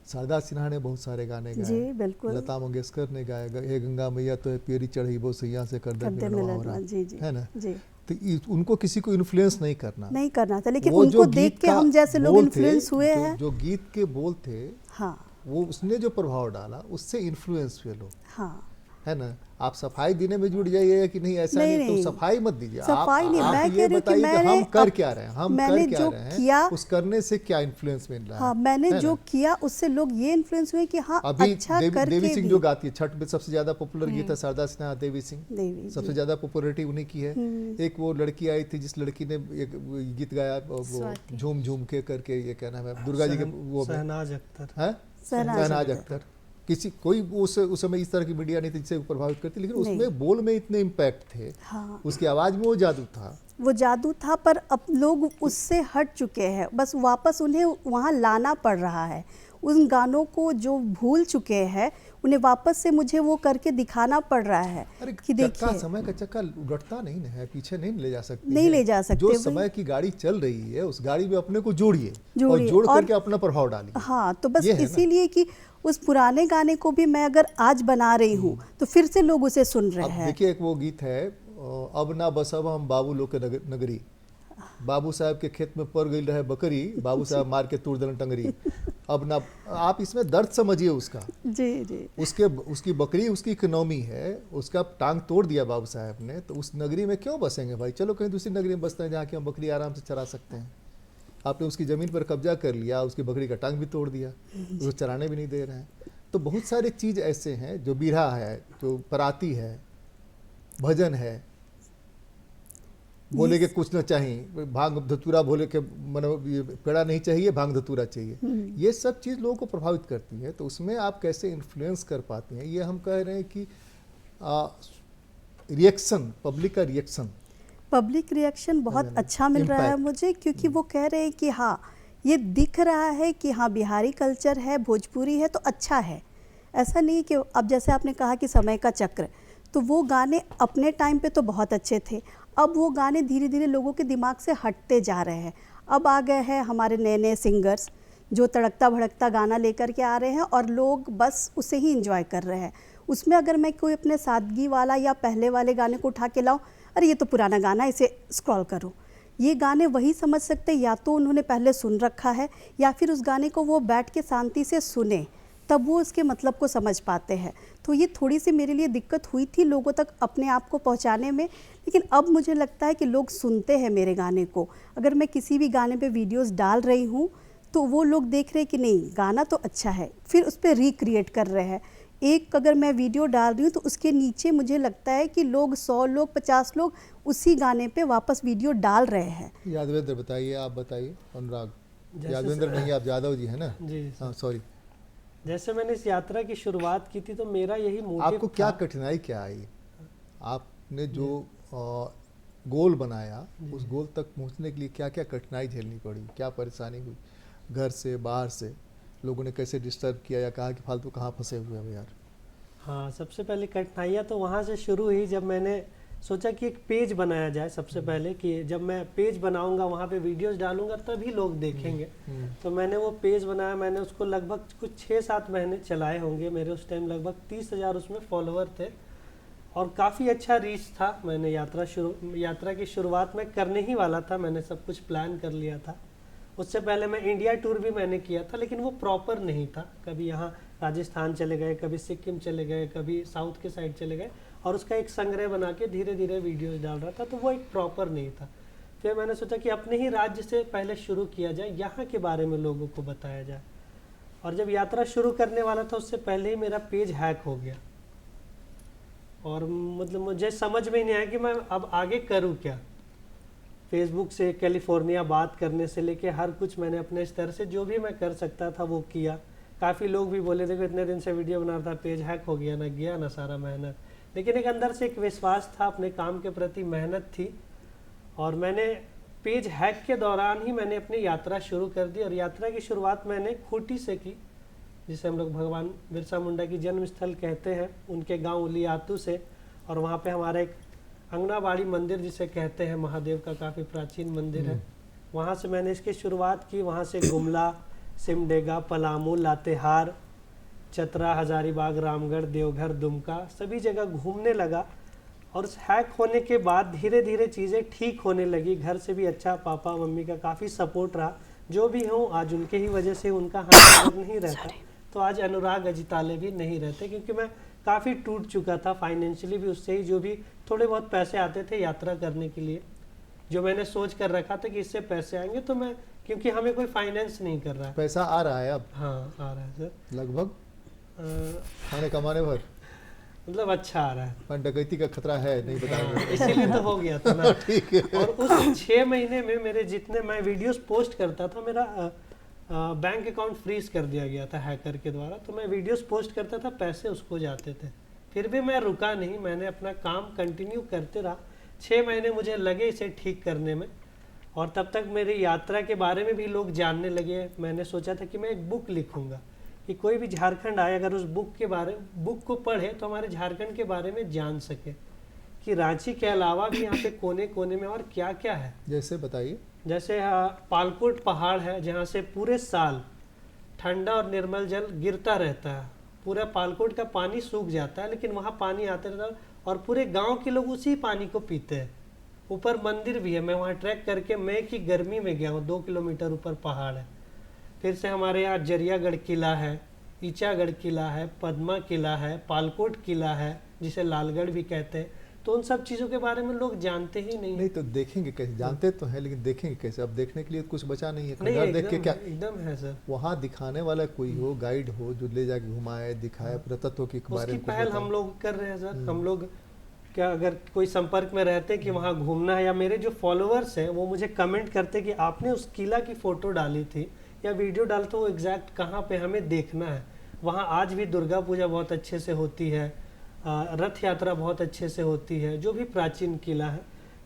शारदा सिन्हा ने बहुत सारे गाने गाए।
जी बिल्कुल।
लता मंगेशकर ने गाए, हे गंगा मैया तो है पेरी चढ़ी वो सैया से कर दे मिलवा हो रहा,
जी जी
है ना?
जी।
तो उनको किसी को इन्फ्लुएंस नहीं करना
था, लेकिन
वो
उनको
जो
देख
गीत
के
का
हम जैसे लोग
बोल थे,
इन्फ्लुएंस हुए हैं।
जो गीत के बोल थे,
हाँ,
वो उसने जो प्रभाव डाला उससे इन्फ्लुएंस हुए लोग,
हाँ,
है ना? आप सफाई देने में जुड़ जाइए कि नहीं, ऐसा नहीं, तो सफाई मत दीजिए।
सफाई नहीं,
आप
मैं
ये
कह रही हूँ कि
बताइए कि हम कर क्या रहे हैं,
मैंने जो किया
उस करने से क्या इन्फ्लुएंस मिल रहा है।
हाँ, मैंने जो किया उससे लोग ये इन्फ्लुएंस हुए कि हाँ,
अभी
अच्छा करके
देवी सिंह
भी।
जो गाती है छठ में, सबसे ज्यादा पॉपुलर गीत है शारदा सिन्हा, देवी सिंह सबसे ज्यादा पॉपुलरिटी उन्हीं की है। एक वो लड़की आई थी जिस लड़की ने एक गीत गाया, वो झूम झूम के करके, ये क्या नाम है, दुर्गा जी के, वो
शहनाज अख्तर
है, शहनाज अख्तर। कोई उस समय इस तरह की मीडिया नहीं थी जिससे प्रभावित करती, लेकिन उसमें बोल में इतने इम्पैक्ट थे।
हाँ,
उसकी आवाज में वो जादू था।
पर अब लोग उससे हट चुके हैं, बस वापस उन्हें वहाँ लाना पड़ रहा है। उन गानों को जो भूल चुके हैं उन्हें वापस से मुझे वो करके दिखाना पड़ रहा है।
अरे
कि देखिए,
समय का चक्का उलटता नहीं है, पीछे नहीं ले जा सकते,
नहीं ले जा सकते।
जो समय की गाड़ी चल रही है उस गाड़ी में अपने को जोड़िए और जोड़ करके अपना प्रभाव डालिए।
हाँ, तो बस इसीलिए कि उस पुराने गाने को भी मैं अगर आज बना रही हूँ तो फिर से लोग उसे सुन रहे हैं।
देखिए, एक वो गीत है, अब ना बसब हम बाबू लोग के नगरी, बाबू साहब के खेत में पड़ गई रहे बकरी, बाबू साहब मार के तोड़ देना टंगरी। अब ना, आप इसमें दर्द समझिए उसका।
जी जी।
उसकी बकरी उसकी इकोनॉमी है, उसका टांग तोड़ दिया बाबू साहब ने, तो उस नगरी में क्यों बसेंगे भाई? चलो कहीं दूसरी नगरी में बसते हैं जहाँ की हम बकरी आराम से चरा सकते हैं। आपने उसकी ज़मीन पर कब्जा कर लिया, उसकी बकरी का टांग भी तोड़ दिया, उसको चराने भी नहीं दे रहे हैं। तो बहुत सारे चीज़ ऐसे हैं, जो बिरहा है, जो पराती है, भजन है, बोले के कुछ ना चाहिए, भांग धतूरा बोले के पेड़ा नहीं चाहिए, भांग धतूरा चाहिए। ये सब चीज़ लोगों को प्रभावित करती है। तो उसमें आप कैसे इन्फ्लुएंस कर पाते हैं, ये हम कह रहे हैं कि रिएक्शन, पब्लिक रिएक्शन
बहुत अच्छा मिल रहा है मुझे, क्योंकि वो कह रहे हैं कि हाँ, ये दिख रहा है कि हाँ, बिहारी कल्चर है, भोजपुरी है तो अच्छा है। ऐसा नहीं कि अब जैसे आपने कहा कि समय का चक्र, तो वो गाने अपने टाइम पे तो बहुत अच्छे थे, अब वो गाने धीरे धीरे लोगों के दिमाग से हटते जा रहे हैं। अब आ गए हैं हमारे नए नए सिंगर्स जो तड़कता भड़कता गाना लेकर के आ रहे हैं और लोग बस उसे ही एंजॉय कर रहे हैं। उसमें अगर मैं कोई अपने सादगी वाला या पहले वाले गाने को उठा के लाऊं, अरे ये तो पुराना गाना है, इसे स्क्रॉल करो। ये गाने वही समझ सकते या तो उन्होंने पहले सुन रखा है या फिर उस गाने को वो बैठ के शांति से सुने, तब वो उसके मतलब को समझ पाते हैं। तो ये थोड़ी सी मेरे लिए दिक्कत हुई थी लोगों तक अपने आप को पहुंचाने में, लेकिन अब मुझे लगता है कि लोग सुनते हैं मेरे गाने को। अगर मैं किसी भी गाने पे वीडियोस डाल रही हूँ तो वो लोग देख रहे हैं कि नहीं गाना तो अच्छा है, फिर उस पर रिक्रिएट कर रहे हैं। एक अगर मैं वीडियो डाल रही हूँ तो उसके नीचे मुझे लगता है कि लोग 100 लोग 50 लोग उसी गाने पे वापस वीडियो डाल रहे हैं।
यादवेंद्र बताइए, आप बताइए। अनुराग,
जैसे
यादवेंद्र नहीं, आप यादव जी है ना?
जी सर।
हाँ सॉरी।
जैसे मैंने इस यात्रा की शुरुआत की थी तो मेरा यही मोटिव
आपको क्या
था।
कठिनाई क्या आई? आपने जो गोल बनाया उस गोल तक पहुंचने के लिए क्या क्या कठिनाई झेलनी पड़ी, क्या परेशानी हुई? घर से, बाहर से लोगों ने कैसे डिस्टर्ब किया या कहा कि फालतू कहाँ फंसे हुए हो यार?
हाँ, सबसे पहले कठिनाइयाँ तो वहाँ से शुरू हुई जब मैंने सोचा कि एक पेज बनाया जाए। सबसे पहले कि जब मैं पेज बनाऊंगा वहाँ पे वीडियोस डालूंगा तभी लोग देखेंगे। तो मैंने वो पेज बनाया, मैंने उसको लगभग कुछ 6-7 महीने चलाए होंगे। मेरे उस टाइम लगभग 30,000 उसमें फॉलोअर थे और काफ़ी अच्छा रीच था। मैंने यात्रा की शुरुआत में करने ही वाला था, मैंने सब कुछ प्लान कर लिया था। उससे पहले मैं इंडिया टूर भी मैंने किया था, लेकिन वो प्रॉपर नहीं था। कभी यहाँ राजस्थान चले गए, कभी सिक्किम चले गए, कभी साउथ के साइड चले गए और उसका एक संग्रह बना के धीरे धीरे वीडियोस डाल रहा था, तो वो एक प्रॉपर नहीं था। फिर मैंने सोचा कि अपने ही राज्य से पहले शुरू किया जाए, यहाँ के बारे में लोगों को बताया जाए। और जब यात्रा शुरू करने वाला था उससे पहले ही मेरा पेज हैक हो गया और मतलब मुझे समझ में ही नहीं आया कि मैं अब आगे करूँ क्या। फेसबुक से कैलिफोर्निया बात करने से लेके हर कुछ मैंने अपने स्तर से जो भी मैं कर सकता था वो किया। काफ़ी लोग भी बोले देखो इतने दिन से वीडियो बना रहा था, पेज हैक हो गया, ना गया ना सारा मेहनत। लेकिन एक अंदर से एक विश्वास था, अपने काम के प्रति मेहनत थी और मैंने पेज हैक के दौरान ही मैंने अपनी यात्रा शुरू कर दी। और यात्रा की शुरुआत मैंने खूंटी से की, जिसे हम लोग भगवान बिरसा मुंडा की जन्म स्थल कहते हैं, उनके गाँव उलियातू से। और वहाँ पर हमारा एक अंगनाबाड़ी मंदिर जिसे कहते हैं, महादेव का काफ़ी प्राचीन मंदिर है, वहाँ से मैंने इसकी शुरुआत की। वहाँ से गुमला, सिमडेगा, पलामू, लातेहार, चतरा, हजारीबाग, रामगढ़, देवघर, दुमका, सभी जगह घूमने लगा। और उस हैक होने के बाद धीरे धीरे चीज़ें ठीक होने लगी। घर से भी अच्छा, पापा मम्मी का काफ़ी सपोर्ट रहा। जो भी हूँ आज उनके ही वजह से, उनका हाथ नहीं रहता तो आज अनुराग अजिताले भी नहीं रहते, क्योंकि मैं काफ़ी टूट चुका था फाइनेंशियली भी उससे ही। जो भी थोड़े बहुत पैसे आते थे यात्रा करने के लिए, जो मैंने सोच कर रखा था कि इससे पैसे आएंगे, तो मैं, क्योंकि हमें कोई फाइनेंस नहीं कर रहा है।
पैसा आ रहा है अब?
हाँ, आ रहा है सर,
लगभग खाने कमाने भर,
मतलब अच्छा आ रहा है।
पर डकैती का खतरा है, नहीं बताएंगे।
इसीलिए तो हो गया था ना।
ठीक है।
और उस 6 महीने में मेरे जितने मैं वीडियोस पोस्ट करता था, मेरा बैंक अकाउंट फ्रीज कर दिया गया था हैकर के द्वारा। तो मैं वीडियोस पोस्ट करता था, पैसे उसको जाते थे। फिर भी मैं रुका नहीं, मैंने अपना काम कंटिन्यू करते रहा। 6 महीने मुझे लगे इसे ठीक करने में और तब तक मेरी यात्रा के बारे में भी लोग जानने लगे। मैंने सोचा था कि मैं एक बुक लिखूंगा कि कोई भी झारखंड आए अगर उस बुक को पढ़े तो हमारे झारखंड के बारे में जान सके कि रांची के अलावा भी यहाँ पे कोने कोने में और क्या क्या है।
जैसे बताइए।
जैसे पालकोट पहाड़ है, जहाँ से पूरे साल ठंडा और निर्मल जल गिरता रहता है। पूरा पालकोट का पानी सूख जाता है, लेकिन वहाँ पानी आते रहता है और पूरे गांव के लोग उसी पानी को पीते हैं। ऊपर मंदिर भी है, मैं वहाँ ट्रैक करके मई की गर्मी में गया हूँ। 2 किलोमीटर ऊपर पहाड़ है। फिर से हमारे यहाँ जरियागढ़ किला है, ईचागढ़ किला है, पद्मा किला है, पालकोट किला है जिसे लालगढ़ भी कहते हैं। तो उन सब चीज़ों के बारे में लोग जानते ही नहीं।
नहीं तो देखेंगे कैसे? जानते तो हैं लेकिन देखेंगे कैसे? अब देखने के लिए कुछ बचा नहीं है।
नहीं,
खंडहर देख के क्या
एकदम है सर।
वहाँ दिखाने वाला कोई हो, गाइड हो जो ले जाके घुमाए, दिखाए, पुरातत्व के बारे
उसकी
में कुछ
पहल
बताए।
हम लोग कर रहे हैं सर। हम लोग क्या, अगर कोई संपर्क में रहते कि वहाँ घूमना है, या मेरे जो फॉलोअर्स हैं वो मुझे कमेंट करते कि आपने उस किला की फ़ोटो डाली थी या वीडियो डाल, तो वो एग्जैक्ट कहाँ पे हमें देखना है। वहाँ आज भी दुर्गा पूजा बहुत अच्छे से होती है, रथ यात्रा बहुत अच्छे से होती है, जो भी प्राचीन किला है।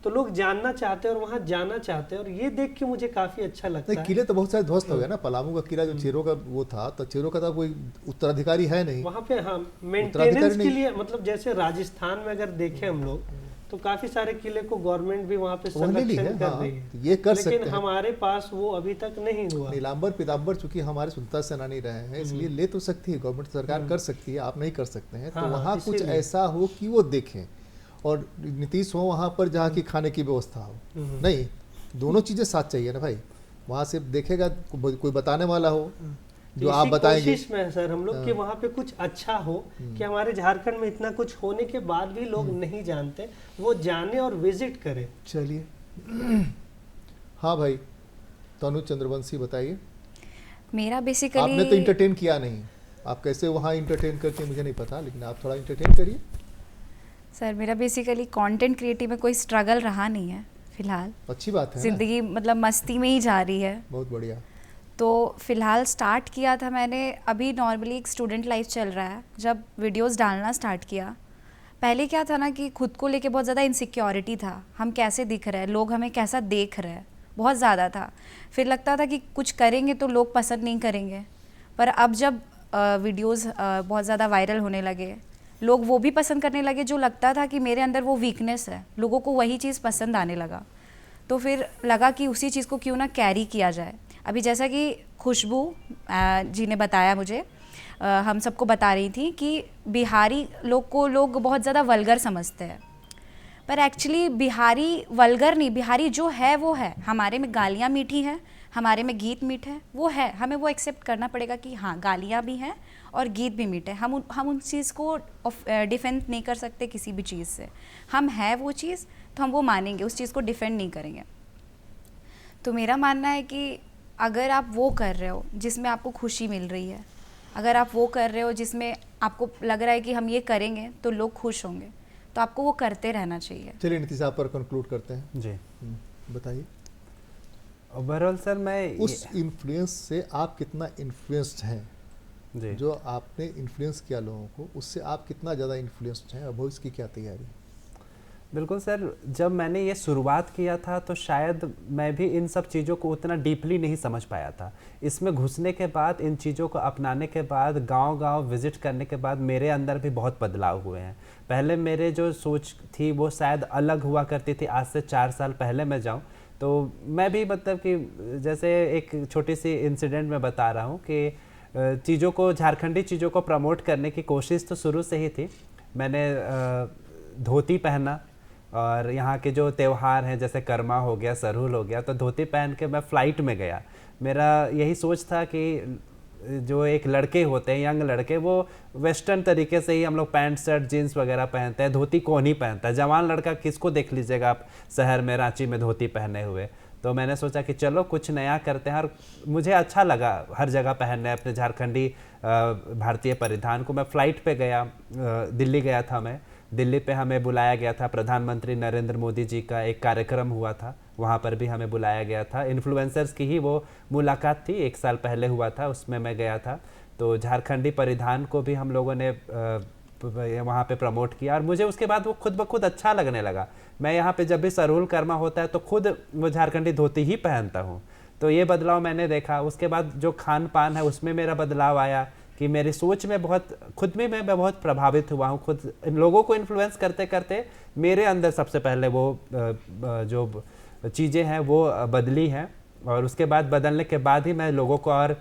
तो लोग जानना चाहते हैं और वहाँ जाना चाहते हैं, और ये देख के मुझे काफ़ी अच्छा लगता
नहीं,
है।
किले तो बहुत सारे ध्वस्त हो गए ना। पलामू का किला जो चेरो का वो था, तो चेरो का तो कोई उत्तराधिकारी है नहीं
वहाँ पे। हाँ,
उत्तराधिकारी
मेंटेनेंस के
नहीं।
लिए, मतलब जैसे राजस्थान में अगर देखें हम लोग, तो काफी सारे किले को गवर्नमेंट भी वहाँ पे
वो ले ली है,
संरक्षण कर
हाँ,
रही है,
तो ये कर सकते
लेकिन
हैं।
हमारे पास वो अभी तक नहीं हुआ।
नीलांबर पीताम्बर चूंकि हमारे स्वतंत्रता सेनानी रहे हैं, इसलिए ले तो सकती है गवर्नमेंट, सरकार कर सकती है, आप नहीं कर सकते हैं। तो
हाँ,
वहाँ कुछ
इसीलिए।
ऐसा हो कि वो देखें, और नीतीश हो वहाँ पर जहाँ की खाने की व्यवस्था हो। नहीं, दोनों चीज़ें साथ चाहिए ना भाई। वहाँ से देखेगा कोई बताने वाला हो जो आप बताएंगे।
कोशिश में है सर हम लोग कि वहाँ पे कुछ अच्छा हो, कि हमारे झारखंड में इतना कुछ होने के बाद भी लोग नहीं जानते, वो जाने और विजिट करें।
चलिए हाँ भाई, तनु चंद्रवंशी बताइए।
मेरा बेसिकली
आपने तो इंटरटेन किया नहीं, आप कैसे वहाँ इंटरटेन करते हैं मुझे नहीं पता, लेकिन आप थोड़ा इंटरटेन करिए।
सर मेरा बेसिकली कंटेंट क्रिएटिव में कोई स्ट्रगल रहा नहीं है फिलहाल।
अच्छी बात है ना?
ज़िंदगी मतलब मस्ती में ही जा रही है।
बहुत बढ़िया।
तो फ़िलहाल स्टार्ट किया था मैंने, अभी नॉर्मली एक स्टूडेंट लाइफ चल रहा है, जब वीडियोस डालना स्टार्ट किया। पहले क्या था ना कि खुद को लेके बहुत ज़्यादा इनसिक्योरिटी था, हम कैसे दिख रहे हैं, लोग हमें कैसा देख रहे हैं, बहुत ज़्यादा था। फिर लगता था कि कुछ करेंगे तो लोग पसंद नहीं करेंगे। पर अब जब वीडियोस बहुत ज़्यादा वायरल होने लगे, लोग वो भी पसंद करने लगे जो लगता था कि मेरे अंदर वो वीकनेस है, लोगों को वही चीज़ पसंद आने लगा। तो फिर लगा कि उसी चीज़ को क्यों ना कैरी किया जाए। अभी जैसा कि खुशबू जी ने बताया मुझे, हम सबको बता रही थी कि बिहारी लोग को लोग बहुत ज़्यादा वल्गर समझते हैं, पर एक्चुअली बिहारी वल्गर नहीं, बिहारी जो है वो है। हमारे में गालियाँ मीठी हैं, हमारे में गीत मीठे हैं, वो है, हमें वो एक्सेप्ट करना पड़ेगा कि हाँ गालियाँ भी हैं और गीत भी मीठे हैं। हम उन चीज़ को डिफेंड नहीं कर सकते किसी भी चीज़ से। हम है वो चीज़ तो हम वो मानेंगे, उस चीज़ को डिफेंड नहीं करेंगे। तो मेरा मानना है कि अगर आप वो कर रहे हो जिसमें आपको खुशी मिल रही है, अगर आप वो कर रहे हो जिसमें आपको लग रहा है कि हम ये करेंगे तो लोग खुश होंगे, तो आपको वो करते रहना चाहिए।
चलिए नीतीश आप पर कंक्लूड करते हैं।
जी,
बताइए
ओवरऑल सर मैं
उस इन्फ्लुएंस से आप कितना इन्फ्लुएंस्ड हैं,
जी
जो आपने इन्फ्लुएंस किया लोगों को, उससे आप कितना ज़्यादा इन्फ्लुएंस्ड हैं और भविष्य की क्या तैयारी?
बिल्कुल सर, जब मैंने ये शुरुआत किया था तो शायद मैं भी इन सब चीज़ों को उतना डीपली नहीं समझ पाया था। इसमें घुसने के बाद, इन चीज़ों को अपनाने के बाद, गांव-गांव विज़िट करने के बाद मेरे अंदर भी बहुत बदलाव हुए हैं। पहले मेरे जो सोच थी वो शायद अलग हुआ करती थी। आज से 4 साल पहले मैं जाऊं तो मैं भी मतलब कि जैसे एक छोटी सी इंसिडेंट मैं बता रहा हूं कि चीज़ों को, झारखंडी चीज़ों को प्रमोट करने की कोशिश तो शुरू से ही थी। मैंने धोती पहना, और यहाँ के जो त्यौहार हैं जैसे कर्मा हो गया, सरहुल हो गया, तो धोती पहन के मैं फ़्लाइट में गया। मेरा यही सोच था कि जो एक लड़के होते हैं, यंग लड़के, वो वेस्टर्न तरीके से ही हम लोग पैंट शर्ट जीन्स वगैरह पहनते हैं, धोती कौन ही पहनता है। जवान लड़का किसको देख लीजिएगा आप शहर में, रांची में धोती पहने हुए। तो मैंने सोचा कि चलो कुछ नया करते हैं, और मुझे अच्छा लगा हर जगह पहनने अपने झारखंडी भारतीय परिधान को। मैं फ़्लाइट पे गया, दिल्ली गया था मैं। दिल्ली पे हमें बुलाया गया था, प्रधानमंत्री नरेंद्र मोदी जी का एक कार्यक्रम हुआ था, वहाँ पर भी हमें बुलाया गया था। इन्फ्लुएंसर्स की ही वो मुलाकात थी, 1 साल पहले हुआ था, उसमें मैं गया था। तो झारखंडी परिधान को भी हम लोगों ने वहाँ पे प्रमोट किया, और मुझे उसके बाद वो खुद ब खुद अच्छा लगने लगा। मैं यहाँ पे जब भी सरहुल कर्मा होता है तो खुद वो झारखंडी धोती ही पहनता हूँ। तो ये बदलाव मैंने देखा। उसके बाद जो खान पान है उसमें मेरा बदलाव आया कि मेरी सोच में बहुत, खुद में मैं बहुत प्रभावित हुआ हूँ। खुद इन लोगों को इन्फ्लुएंस करते करते मेरे अंदर सबसे पहले वो जो चीज़ें हैं वो बदली हैं, और उसके बाद बदलने के बाद ही मैं लोगों को और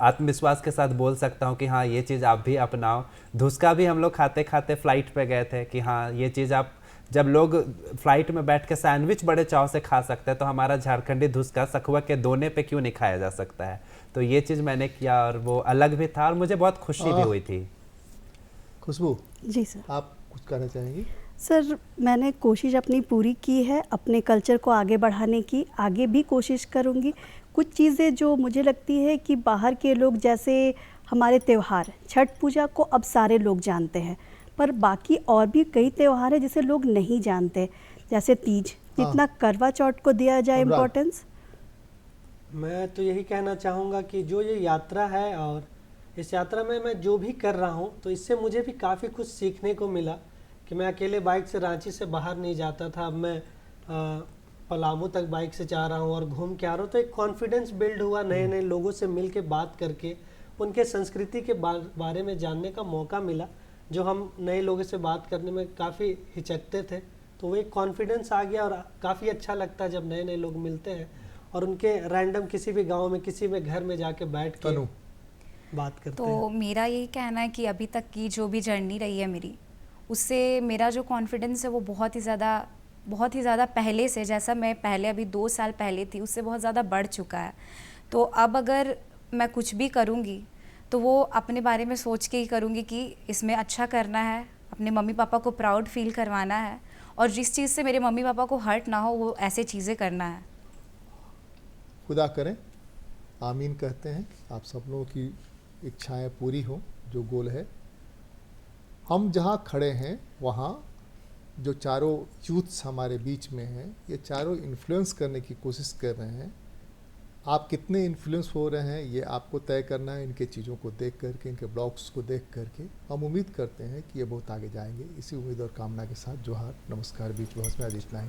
आत्मविश्वास के साथ बोल सकता हूँ कि हाँ ये चीज़ आप भी अपनाओ। धुसका भी हम लोग खाते खाते फ्लाइट पे गए थे कि हाँ ये चीज़ आप, जब लोग फ्लाइट में बैठ के सैंडविच बड़े चाव से खा सकते हैं तो हमारा झारखंडी धुसका सखुआ के दोने पे क्यों नहीं खाया जा सकता है। तो ये चीज़ मैंने किया, और वो अलग भी था और मुझे बहुत खुशी भी हुई थी।
खुशबू
जी सर।
आप कुछ कहना चाहेंगी?
सर मैंने कोशिश अपनी पूरी की है अपने कल्चर को आगे बढ़ाने की, आगे भी कोशिश करूँगी। कुछ चीज़ें जो मुझे लगती है कि बाहर के लोग, जैसे हमारे त्यौहार, छठ पूजा को अब सारे लोग जानते हैं, पर बाकी और भी कई त्यौहार हैं जिसे लोग नहीं जानते, जैसे तीज। जितना करवा चौथ को दिया जाए इम्पोर्टेंस।
मैं तो यही कहना चाहूँगा कि जो ये यात्रा है, और इस यात्रा में मैं जो भी कर रहा हूँ, तो इससे मुझे भी काफ़ी कुछ सीखने को मिला कि मैं अकेले बाइक से रांची से बाहर नहीं जाता था। अब मैं पलामू तक बाइक से जा रहा हूँ और घूम के आ रहा हूँ, तो एक कॉन्फिडेंस बिल्ड हुआ। नए नए लोगों से मिल के बात करके उनके संस्कृति के बारे में जानने का मौका मिला, जो हम नए लोगों से बात करने में काफ़ी हिचकते थे। तो वो एक कॉन्फिडेंस आ गया और काफ़ी अच्छा लगता है जब नए नए लोग मिलते हैं और उनके रैंडम किसी भी गांव में किसी में घर में जाके बैठ के
तनु,
बात करते
तो
हैं।
मेरा यही कहना है कि अभी तक की जो भी जर्नी रही है मेरी, उससे मेरा जो कॉन्फिडेंस है वो बहुत ही ज़्यादा पहले से, जैसा मैं पहले अभी 2 साल पहले थी, उससे बहुत ज़्यादा बढ़ चुका है। तो अब अगर मैं कुछ भी करूँगी तो वो अपने बारे में सोच के ही करूँगी कि इसमें अच्छा करना है, अपने मम्मी पापा को प्राउड फील करवाना है, और जिस चीज़ से मेरे मम्मी पापा को हर्ट ना हो वो ऐसे चीज़ें करना है।
खुदा करें, आमीन कहते हैं, आप सब लोगों की इच्छाएं पूरी हो, जो गोल है। हम जहाँ खड़े हैं वहाँ जो चारों यूथ्स हमारे बीच में हैं, ये चारों इन्फ्लुएंस करने की कोशिश कर रहे हैं। आप कितने इन्फ्लुएंस हो रहे हैं ये आपको तय करना है, इनके चीज़ों को देख करके, इनके ब्लॉग्स को देख करके। हम उम्मीद करते हैं कि ये बहुत आगे जाएंगे। इसी उम्मीद और कामना के साथ जोहार, नमस्कार। बीच बहस में आज इतना ही।